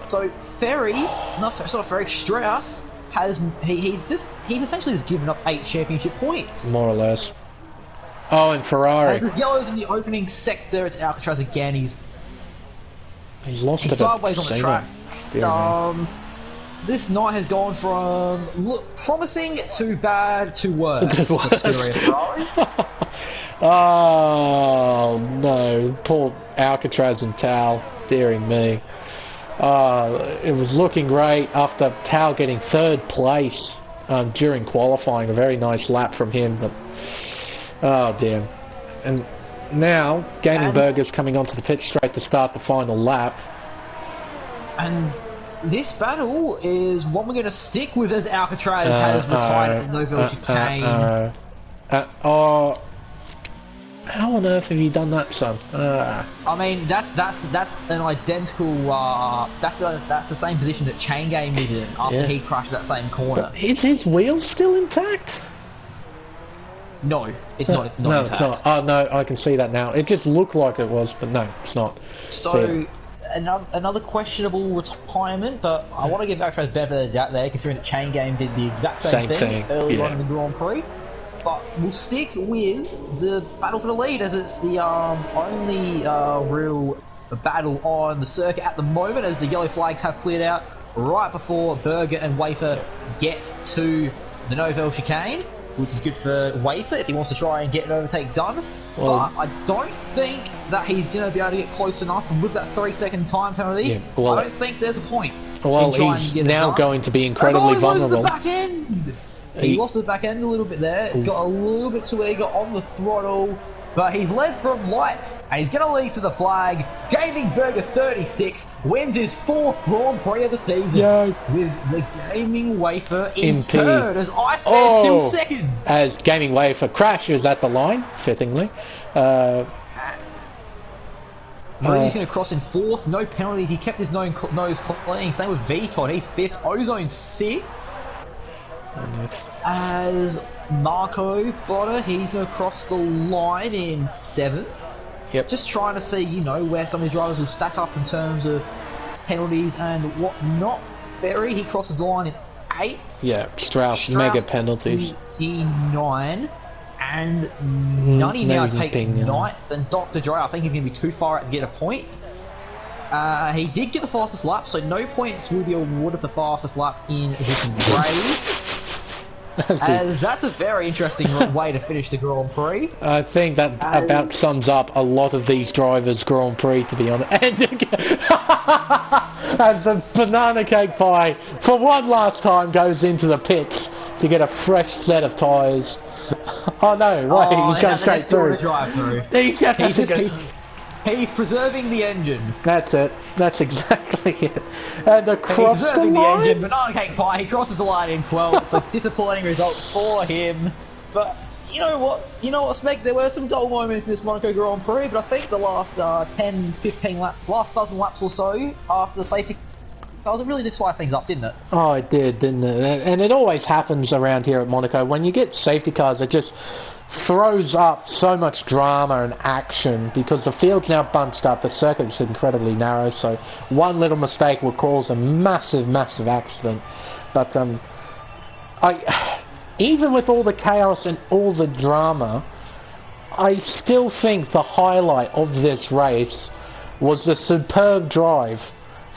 So Ferry, not Ferry, Strauss has he's essentially just given up 8 championship points. More or less. Oh, and Ferrari. As there's yellows in the opening sector, it's Alcatraz again. He's lost a bit. Sideways on the track. This night has gone from promising to bad to worse. Oh no, poor Alcatraz and Tal, dearing me. It was looking great after Tal getting 3rd place during qualifying. A very nice lap from him, but oh damn. And now Gaming Burger's coming onto the pit straight to start the final lap. And this battle is one we're going to stick with, as Alcatraz has retired at the Nouvelle chicane. How on earth have you done that, son? I mean, that's an identical. That's the same position that Chain Game is in after he crashed that same corner. But is his wheel still intact? No, it's not intact. No, it's not. Oh no, I can see that now. It just looked like it was, but no, it's not. So. Another questionable retirement, but I want to give Alcatraz better than that there, considering that Chain Game did the exact same thing early on in the Grand Prix. But we'll stick with the battle for the lead, as it's the only real battle on the circuit at the moment, as the yellow flags have cleared out right before Berger and Wafer get to the Nouvelle chicane, which is good for Wafer if he wants to try and get an overtake done. Well, but I don't think that he's going to be able to get close enough, and with that 3-second time penalty, I don't think there's a point. Well, he's now going to be incredibly vulnerable. The back end. He lost the back end a little bit there, got a little bit too eager on the throttle, but he's led from lights, and he's going to lead to the flag. Gaming Burger 36 wins his 4th Grand Prix of the season, with the Gaming Wafer in 3rd, as Iceman's still 2nd. As Gaming Wafer crashes at the line, fittingly. He's going to cross in 4th, no penalties, he kept his nose clean. Same with V-Todd, he's 5th, Ozone 6th. As Marco Botta, he's going to cross the line in 7th. Yep. Just trying to see, where some of the drivers will stack up in terms of penalties and whatnot. Ferry, he crosses the line in 8th. Yeah, Strauss mega penalties. 9. And Nunny now takes 9th. And Dr. Dre, I think he's going to be too far out to get a point. He did get the fastest lap, so no points will be awarded for the fastest lap in this race. As that's a very interesting way to finish the Grand Prix. I think that about sums up a lot of these drivers' Grand Prix, to be honest. And the banana cake pie, for one last time, goes into the pits to get a fresh set of tyres. Oh no, wait, he's going straight through. He's preserving the engine. That's it. That's exactly it. And across he's preserving the engine. Banana cake pie. He crosses the line in 12th. A disappointing result for him. But You know what? Spec? There were some dull moments in this Monaco Grand Prix, but I think the last 10, 15 laps, last dozen laps or so after the safety cars, it really did spice things up, didn't it? Oh, it did, didn't it? And it always happens around here at Monaco. When you get safety cars, it just throws up so much drama and action because the field's now bunched up. The circuit's incredibly narrow, so one little mistake will cause a massive, massive accident. But even with all the chaos and all the drama, I still think the highlight of this race was the superb drive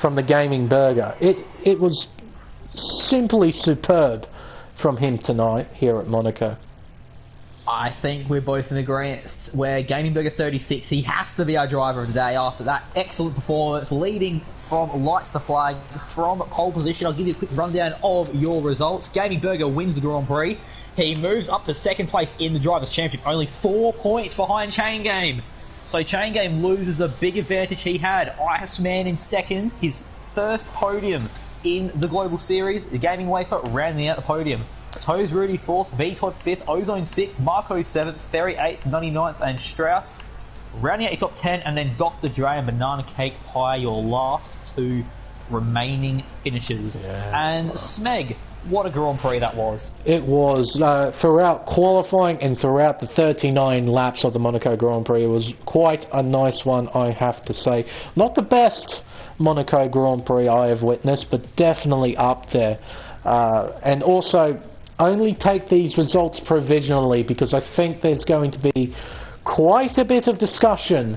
from the Gaming Burger. It was simply superb from him tonight here at Monaco. I think we're both in agreement where Gaming Burger 36, he has to be our driver of the day after that excellent performance, leading from lights to flag, from pole position. I'll give you a quick rundown of your results. Gaming Burger wins the Grand Prix. He moves up to second place in the Drivers' Championship, only 4 points behind Chain Game. So Chain Game loses the big advantage he had. Iceman in second, his first podium in the Global Series. The Gaming Wafer rounding out the podium. Toes Rudy 4th, VTOD 5th, Ozone 6th, Marco 7th, Ferry 8th, 99th, and Strauss rounding out your top 10, and then Dr. Dre and Banana Cake Pie, your last 2 remaining finishes. Yeah. And Smeg, what a Grand Prix that was. It was. Throughout qualifying and throughout the 39 laps of the Monaco Grand Prix, it was quite a nice one, I have to say. Not the best Monaco Grand Prix I have witnessed, but definitely up there. And also, only take these results provisionally because I think there's going to be quite a bit of discussion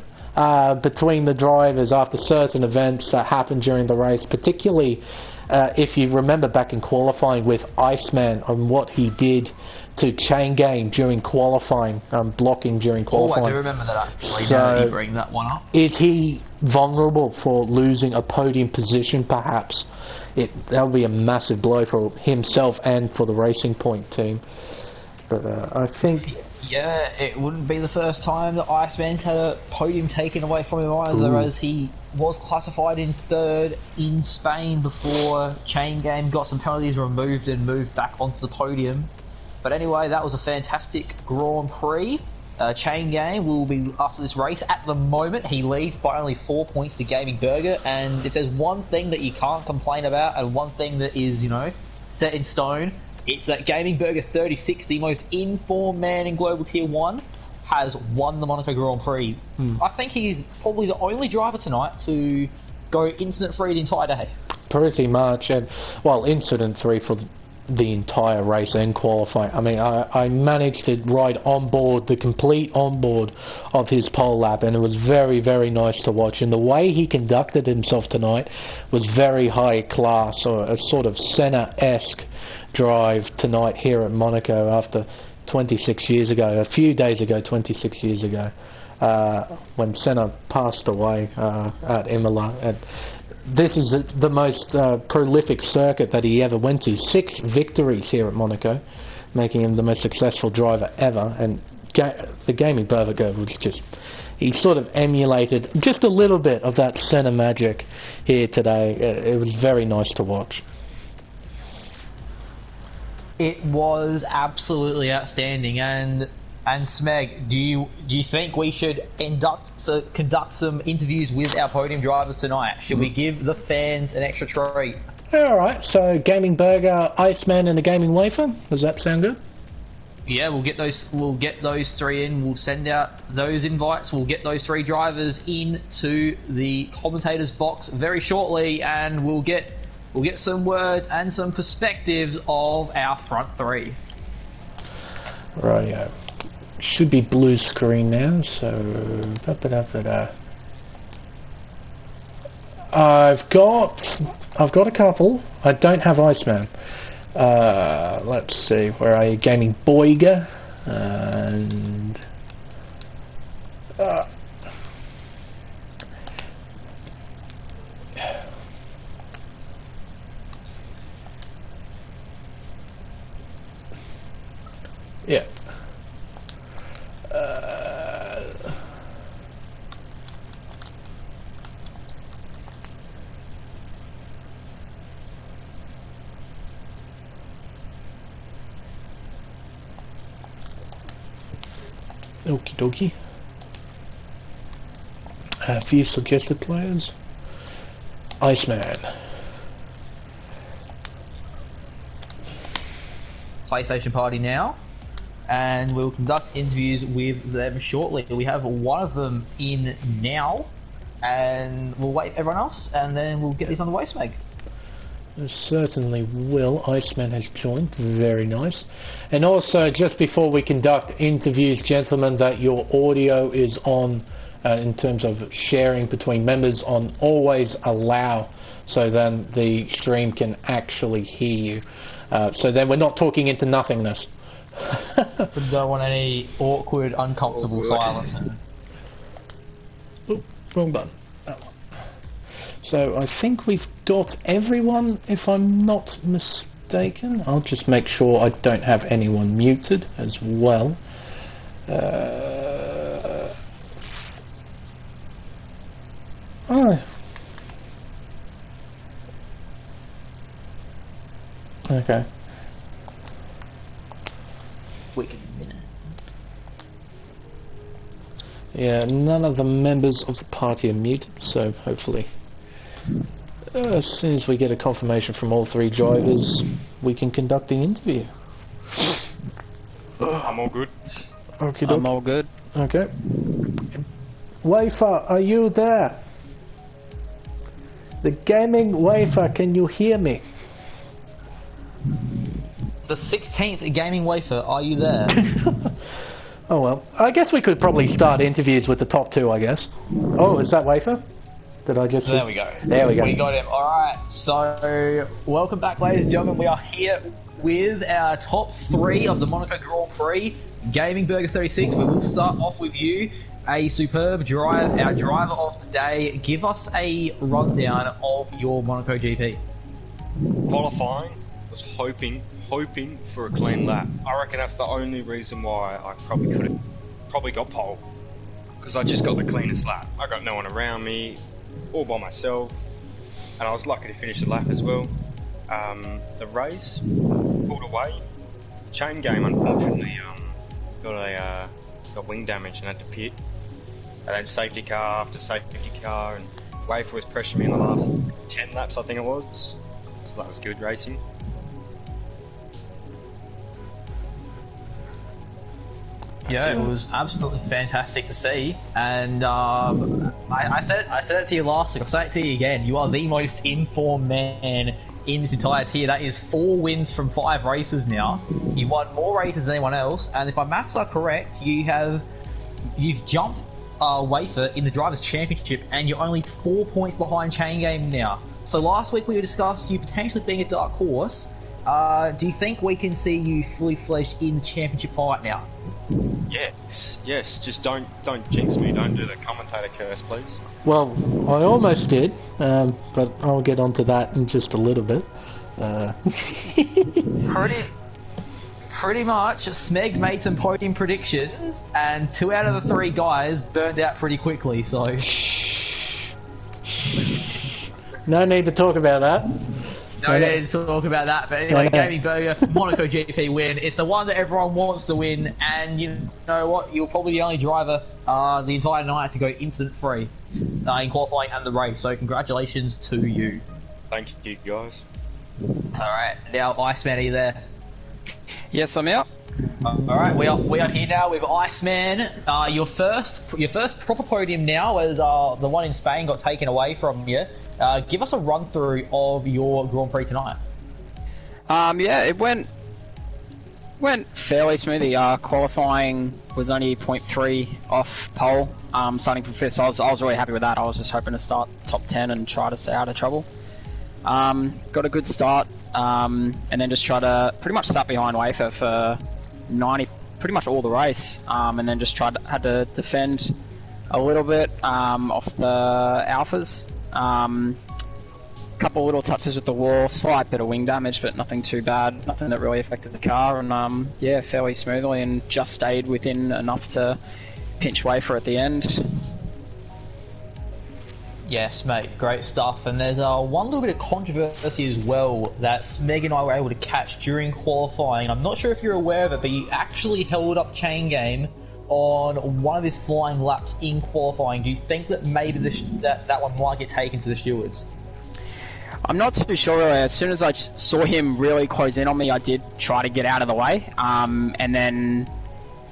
between the drivers after certain events that happened during the race, particularly if you remember back in qualifying with Iceman on what he did to Chain Game during qualifying, blocking during qualifying. Oh, I do remember that actually. So, now that you bring that one up. Is he vulnerable for losing a podium position perhaps? That would be a massive blow for himself and for the Racing Point team. But I think... Yeah, it wouldn't be the first time that Iceman's had a podium taken away from him either, as he was classified in 3rd in Spain before Chain Game got some penalties removed and moved back onto the podium. But anyway, that was a fantastic Grand Prix. Chain Game will be, after this race, at the moment, he leads by only 4 points to Gaming Burger, and if there's one thing that you can't complain about, and one thing that is, set in stone, it's that Gaming Burger 36, the most informed man in Global Tier 1, has won the Monaco Grand Prix. I think he's probably the only driver tonight to go incident-free the entire day. Pretty much, and, well, incident-free for the entire race and qualifying. I mean, I managed to ride on board, the complete onboard of his pole lap, and it was very, very nice to watch. And the way he conducted himself tonight was very high class, or a sort of Senna-esque drive tonight here at Monaco after 26 years ago, a few days ago, 26 years ago, when Senna passed away at Imola. And this is the most prolific circuit that he ever went to. 6 victories here at Monaco, making him the most successful driver ever. And the Gaming Burger was just... He sort of emulated just a little bit of that Senna magic here today. It was very nice to watch. It was absolutely outstanding, and Smeg, do you think we should conduct some interviews with our podium drivers tonight? Should we give the fans an extra treat? Alright, so Gaming Burger, Iceman and the Gaming Wafer, does that sound good? Yeah, we'll get those 3 in, we'll send out those invites, we'll get those 3 drivers into the commentators box very shortly, and we'll get some words and some perspectives of our front 3. Rightio. Should be blue screen now, so... I've got a couple. I don't have Iceman. Let's see, where are you? Gaming Boiga, and... yeah. Okie dokie. A few suggested players. Iceman. PlayStation Party now, and we'll conduct interviews with them shortly. We have one of them in now, and we'll wait for everyone else, and then we'll get these on the way, Smeg. Certainly will. Iceman has joined. Very nice. And also, just before we conduct interviews, gentlemen, that your audio is on, in terms of sharing between members, on always allow, so then the stream can actually hear you. So then we're not talking into nothingness. We don't want any awkward, uncomfortable silences. Oh, wrong button. That one. So I think we've got everyone, if I'm not mistaken. I'll just make sure I don't have anyone muted as well. Okay. Wicked minute. Yeah, none of the members of the party are muted, so hopefully as soon as we get a confirmation from all three drivers, we can conduct the interview. I'm all good. Okay, I'm all good. Okay. Wafer, are you there? The gaming wafer, can you hear me? The 16th Gaming Wafer, are you there? Oh well, I guess we could probably start interviews with the top two, I guess. Oh, is that Wafer? Did I just... There we go. There we go. We got him. Alright, so welcome back, ladies and gentlemen. We are here with our top three of the Monaco Grand Prix. Gaming Burger 36, we will start off with you. A superb drive, our driver of the day. Give us a rundown of your Monaco GP. Qualifying, was hoping for a clean lap. I reckon that's the only reason why I probably got pole. Because I just got the cleanest lap. I got no one around me, all by myself, and I was lucky to finish the lap as well. The race pulled away. Chain game, unfortunately, got wing damage and had to pit. And then safety car after safety car, and Wafer was pressuring me in the last 10 laps, I think it was. So that was good racing. Yeah, it was absolutely fantastic to see, and I said it to you last week. I'll say it to you again. You are the most informed man in this entire tier. That is 4 wins from 5 races now. You've won more races than anyone else, and if my maths are correct, you've jumped Wafer in the Drivers' Championship, and you're only 4 points behind Chain Game now. So last week we discussed you potentially being a dark horse. Do you think we can see you fully fledged in the championship fight now? Yes. Just don't jinx me. Don't do the commentator curse, please. Well, I almost did, but I'll get onto that in just a little bit. Pretty much, Smeg made some podium predictions, and 2 out of the 3 guys burned out pretty quickly, so... No need to talk about that. No need to talk about that, but anyway, Gaming Burger, Monaco GP win. It's the one that everyone wants to win, and you know what? You're probably the only driver the entire night to go incident-free in qualifying and the race, so congratulations to you. Thank you, guys. Alright, now Iceman, are you there? Yes, I'm out. Alright, we are here now with Iceman. Your first proper podium now, as the one in Spain got taken away from you. Give us a run through of your Grand Prix tonight. Yeah, it went fairly smoothly. Qualifying was only 0.3 off pole, starting from 5th, so I was really happy with that. I was just hoping to start top 10 and try to stay out of trouble. Got a good start, and then just try to pretty much start behind Wafer for pretty much all the race, and then just had to defend a little bit off the Alphas. Couple little touches with the wall, slight bit of wing damage, but nothing too bad, nothing that really affected the car, and yeah, fairly smoothly, and just stayed within enough to pinch Wafer at the end. Yes, mate, great stuff. And there's one little bit of controversy as well that Smeg and I were able to catch during qualifying. I'm not sure if you're aware of it, but you actually held up Chain Game on one of his flying laps in qualifying. Do you think that maybe that one might get taken to the stewards? I'm not too sure really. As soon as I saw him really close in on me, I did try to get out of the way. And then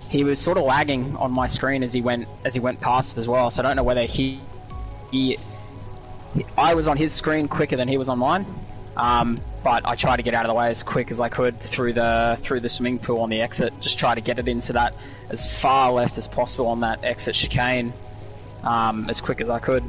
he was sort of lagging on my screen as he went past as well. So I don't know whether I was on his screen quicker than he was on mine. But I tried to get out of the way as quick as I could through the swimming pool on the exit. Just try to get it into that as far left as possible on that exit chicane, as quick as I could.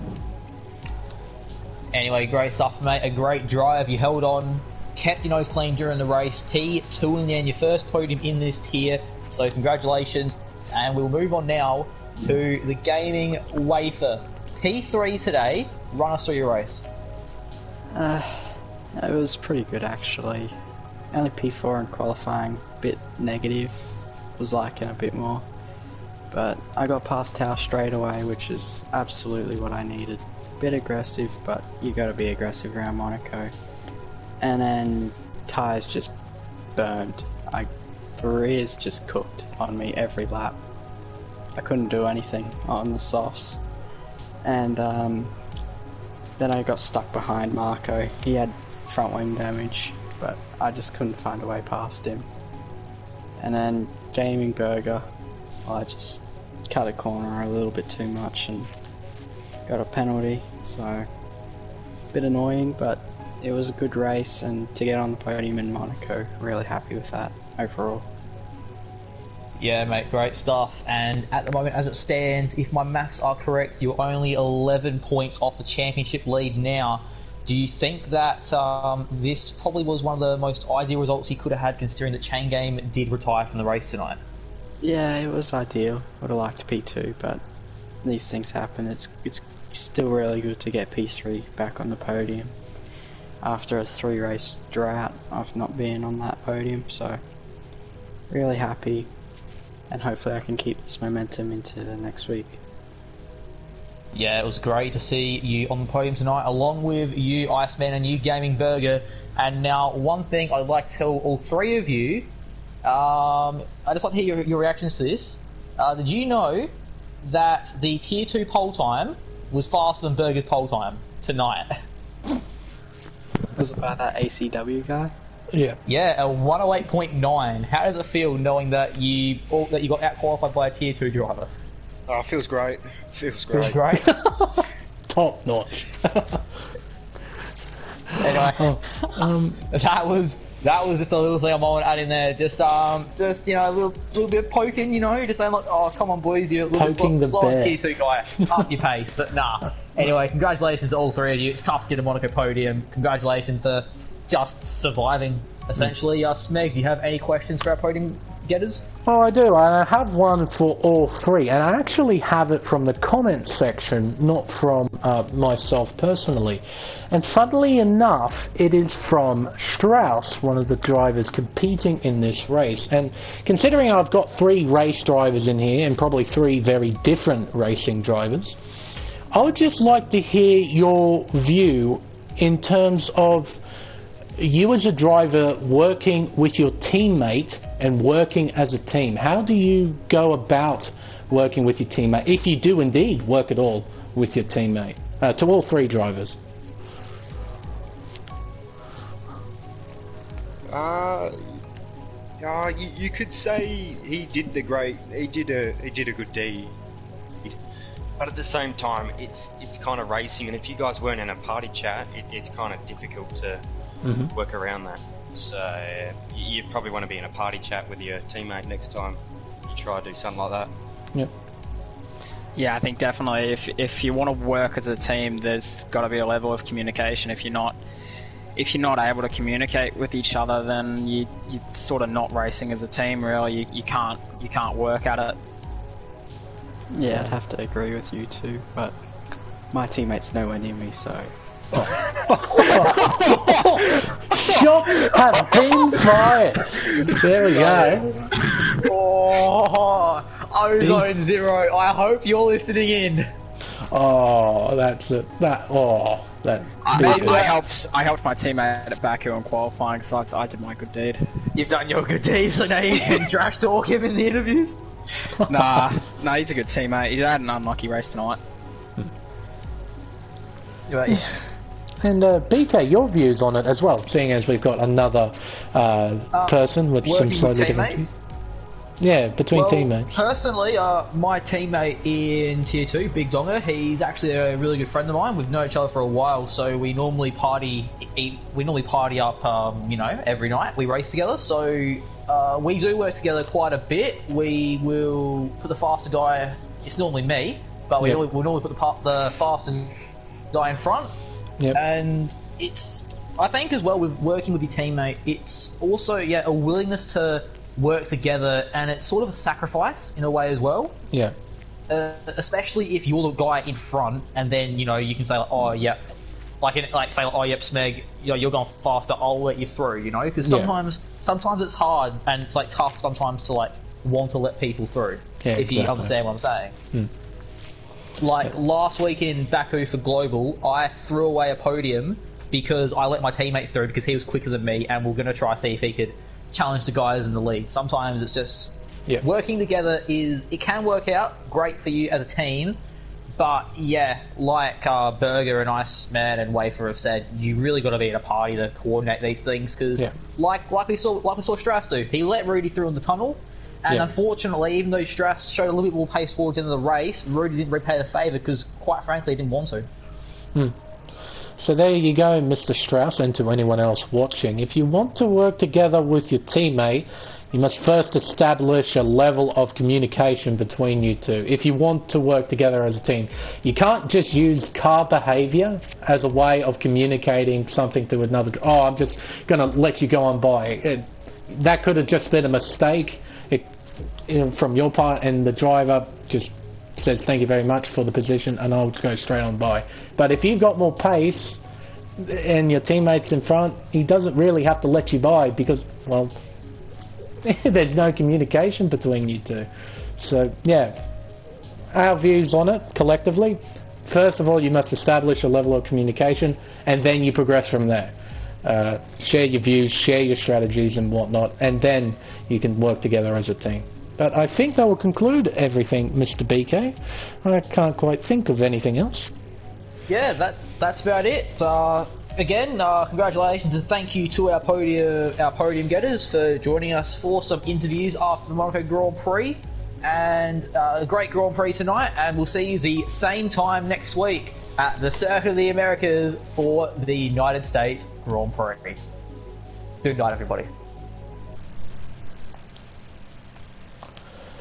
Anyway, great stuff, mate. A great drive. You held on, kept your nose clean during the race. P2 in the end, your first podium in this tier. So congratulations. And we'll move on now to the gaming wafer. P3 today. Run us through your race. It was pretty good actually. Only P4 in qualifying, bit negative. Was liking a bit more. But I got past Tao straight away, which is absolutely what I needed. Bit aggressive, but you gotta be aggressive around Monaco. And then tyres just burned. The rears just cooked on me every lap. I couldn't do anything on the softs. And then I got stuck behind Marco. He had front wing damage, but I just couldn't find a way past him. And then Gaming Burger, I just cut a corner a little bit too much and got a penalty, so a bit annoying, but it was a good race, and to get on the podium in Monaco, really happy with that overall. Yeah, mate, great stuff. And at the moment, as it stands, if my maths are correct, you're only 11 points off the championship lead now. Do you think that this probably was one of the most ideal results he could have had, considering that Chain Game did retire from the race tonight? Yeah, it was ideal. Would have liked P2, but these things happen. It's still really good to get P3 back on the podium after a 3-race drought of not being on that podium, so really happy, and hopefully I can keep this momentum into the next week. Yeah, it was great to see you on the podium tonight, along with you, Iceman, and you, Gaming Burger. And now, one thing I'd like to tell all three of you, I'd just like to hear your reactions to this. Did you know that the Tier 2 pole time was faster than Burger's pole time tonight? Was it about that ACW guy? Yeah. Yeah, a 108.9. How does it feel knowing that you got out-qualified by a Tier 2 driver? Oh, it feels great. Feels great. Feels great. Top notch. Anyway, that was just a little thing I want to add in there. Just you know, a little bit of poking, you know, just saying like, oh, come on, boys, you're a little bit slow on Tier 2 guy, up your pace. But nah. Anyway, congratulations to all three of you. It's tough to get a Monaco podium. Congratulations for just surviving, essentially. Smeg, do you have any questions for our podium getters? Oh, I do, and I have one for all three, and I actually have it from the comments section, not from myself personally. And funnily enough, it is from Strauss, one of the drivers competing in this race. And considering I've got 3 race drivers in here, and probably 3 very different racing drivers, I would just like to hear your view in terms of you as a driver working with your teammate and working as a team. How do you go about working with your teammate, if you do indeed work at all with your teammate? To all 3 drivers. You could say he did a good deed, but at the same time, it's kind of racing, and if you guys weren't in a party chat, it's kind of difficult to work around that. So you probably want to be in a party chat with your teammate next time you try to do something like that. Yep. Yeah, I think definitely if you want to work as a team, there's got to be a level of communication. If you're not able to communicate with each other, then you're sort of not racing as a team. Really, you can't work at it. Yeah, I'd have to agree with you too, but my teammate's nowhere near me, so. Shots have been fired. There we go. Oh, Ozone Zero, I hope you're listening in. Oh, that's it. I helped my teammate at Baku in qualifying, so I did my good deed. You've done your good deed, so now you can trash talk him in the interviews. Nah, he's a good teammate. He had an unlucky race tonight. Right. And BK, your views on it as well, seeing as we've got another person with some Working slightly with different... teammates? Yeah, between Well, teammates. personally, my teammate in Tier 2, Big Donga, he's actually a really good friend of mine. We've known each other for a while, so we normally party up, every night. We race together, so we do work together quite a bit. We will put the faster guy, it's normally me, but we'll normally put the faster guy in front. Yep. And it's, I think as well, with working with your teammate, it's also, a willingness to work together, and it's sort of a sacrifice in a way as well. Yeah. Especially if you're the guy in front, and then you can say, like, oh yeah, say, oh yep, Smeg, you're going faster, I'll let you through, because sometimes it's hard and it's like tough sometimes to like want to let people through. Yeah, if you understand what I'm saying. Like last week in Baku for Global, I threw away a podium because I let my teammate through because he was quicker than me, and we're going to try to see if he could challenge the guys in the lead. Sometimes it's just working together it can work out great for you as a team, but like Burger and Iceman and Wafer have said, you really got to be in a party to coordinate these things, because like we saw Strass do, he let Rudy through in the tunnel, and unfortunately, even though Strass showed a little bit more pace towards the end of the race, Rudy didn't repay the favour because, quite frankly, he didn't want to. So there you go, Mr. Strauss, and to anyone else watching. If you want to work together with your teammate, you must first establish a level of communication between you two. If you want to work together as a team, you can't just use car behaviour as a way of communicating something to another. Oh, I'm just going to let you go on by. That could have just been a mistake from your part, and the driver just says thank you very much for the position and I'll go straight on by. But if you've got more pace and your teammate's in front, he doesn't really have to let you by because, well, there's no communication between you two. So our views on it collectively: first of all, you must establish a level of communication, and then you progress from there. Share your views, share your strategies and whatnot, and then you can work together as a team. But I think that will conclude everything, Mr. BK. I can't quite think of anything else. Yeah, that's about it. Again, congratulations and thank you to our podium getters for joining us for some interviews after the Monaco Grand Prix. And a great Grand Prix tonight, and we'll see you the same time next week at the Circuit of the Americas for the United States Grand Prix. Good night, everybody.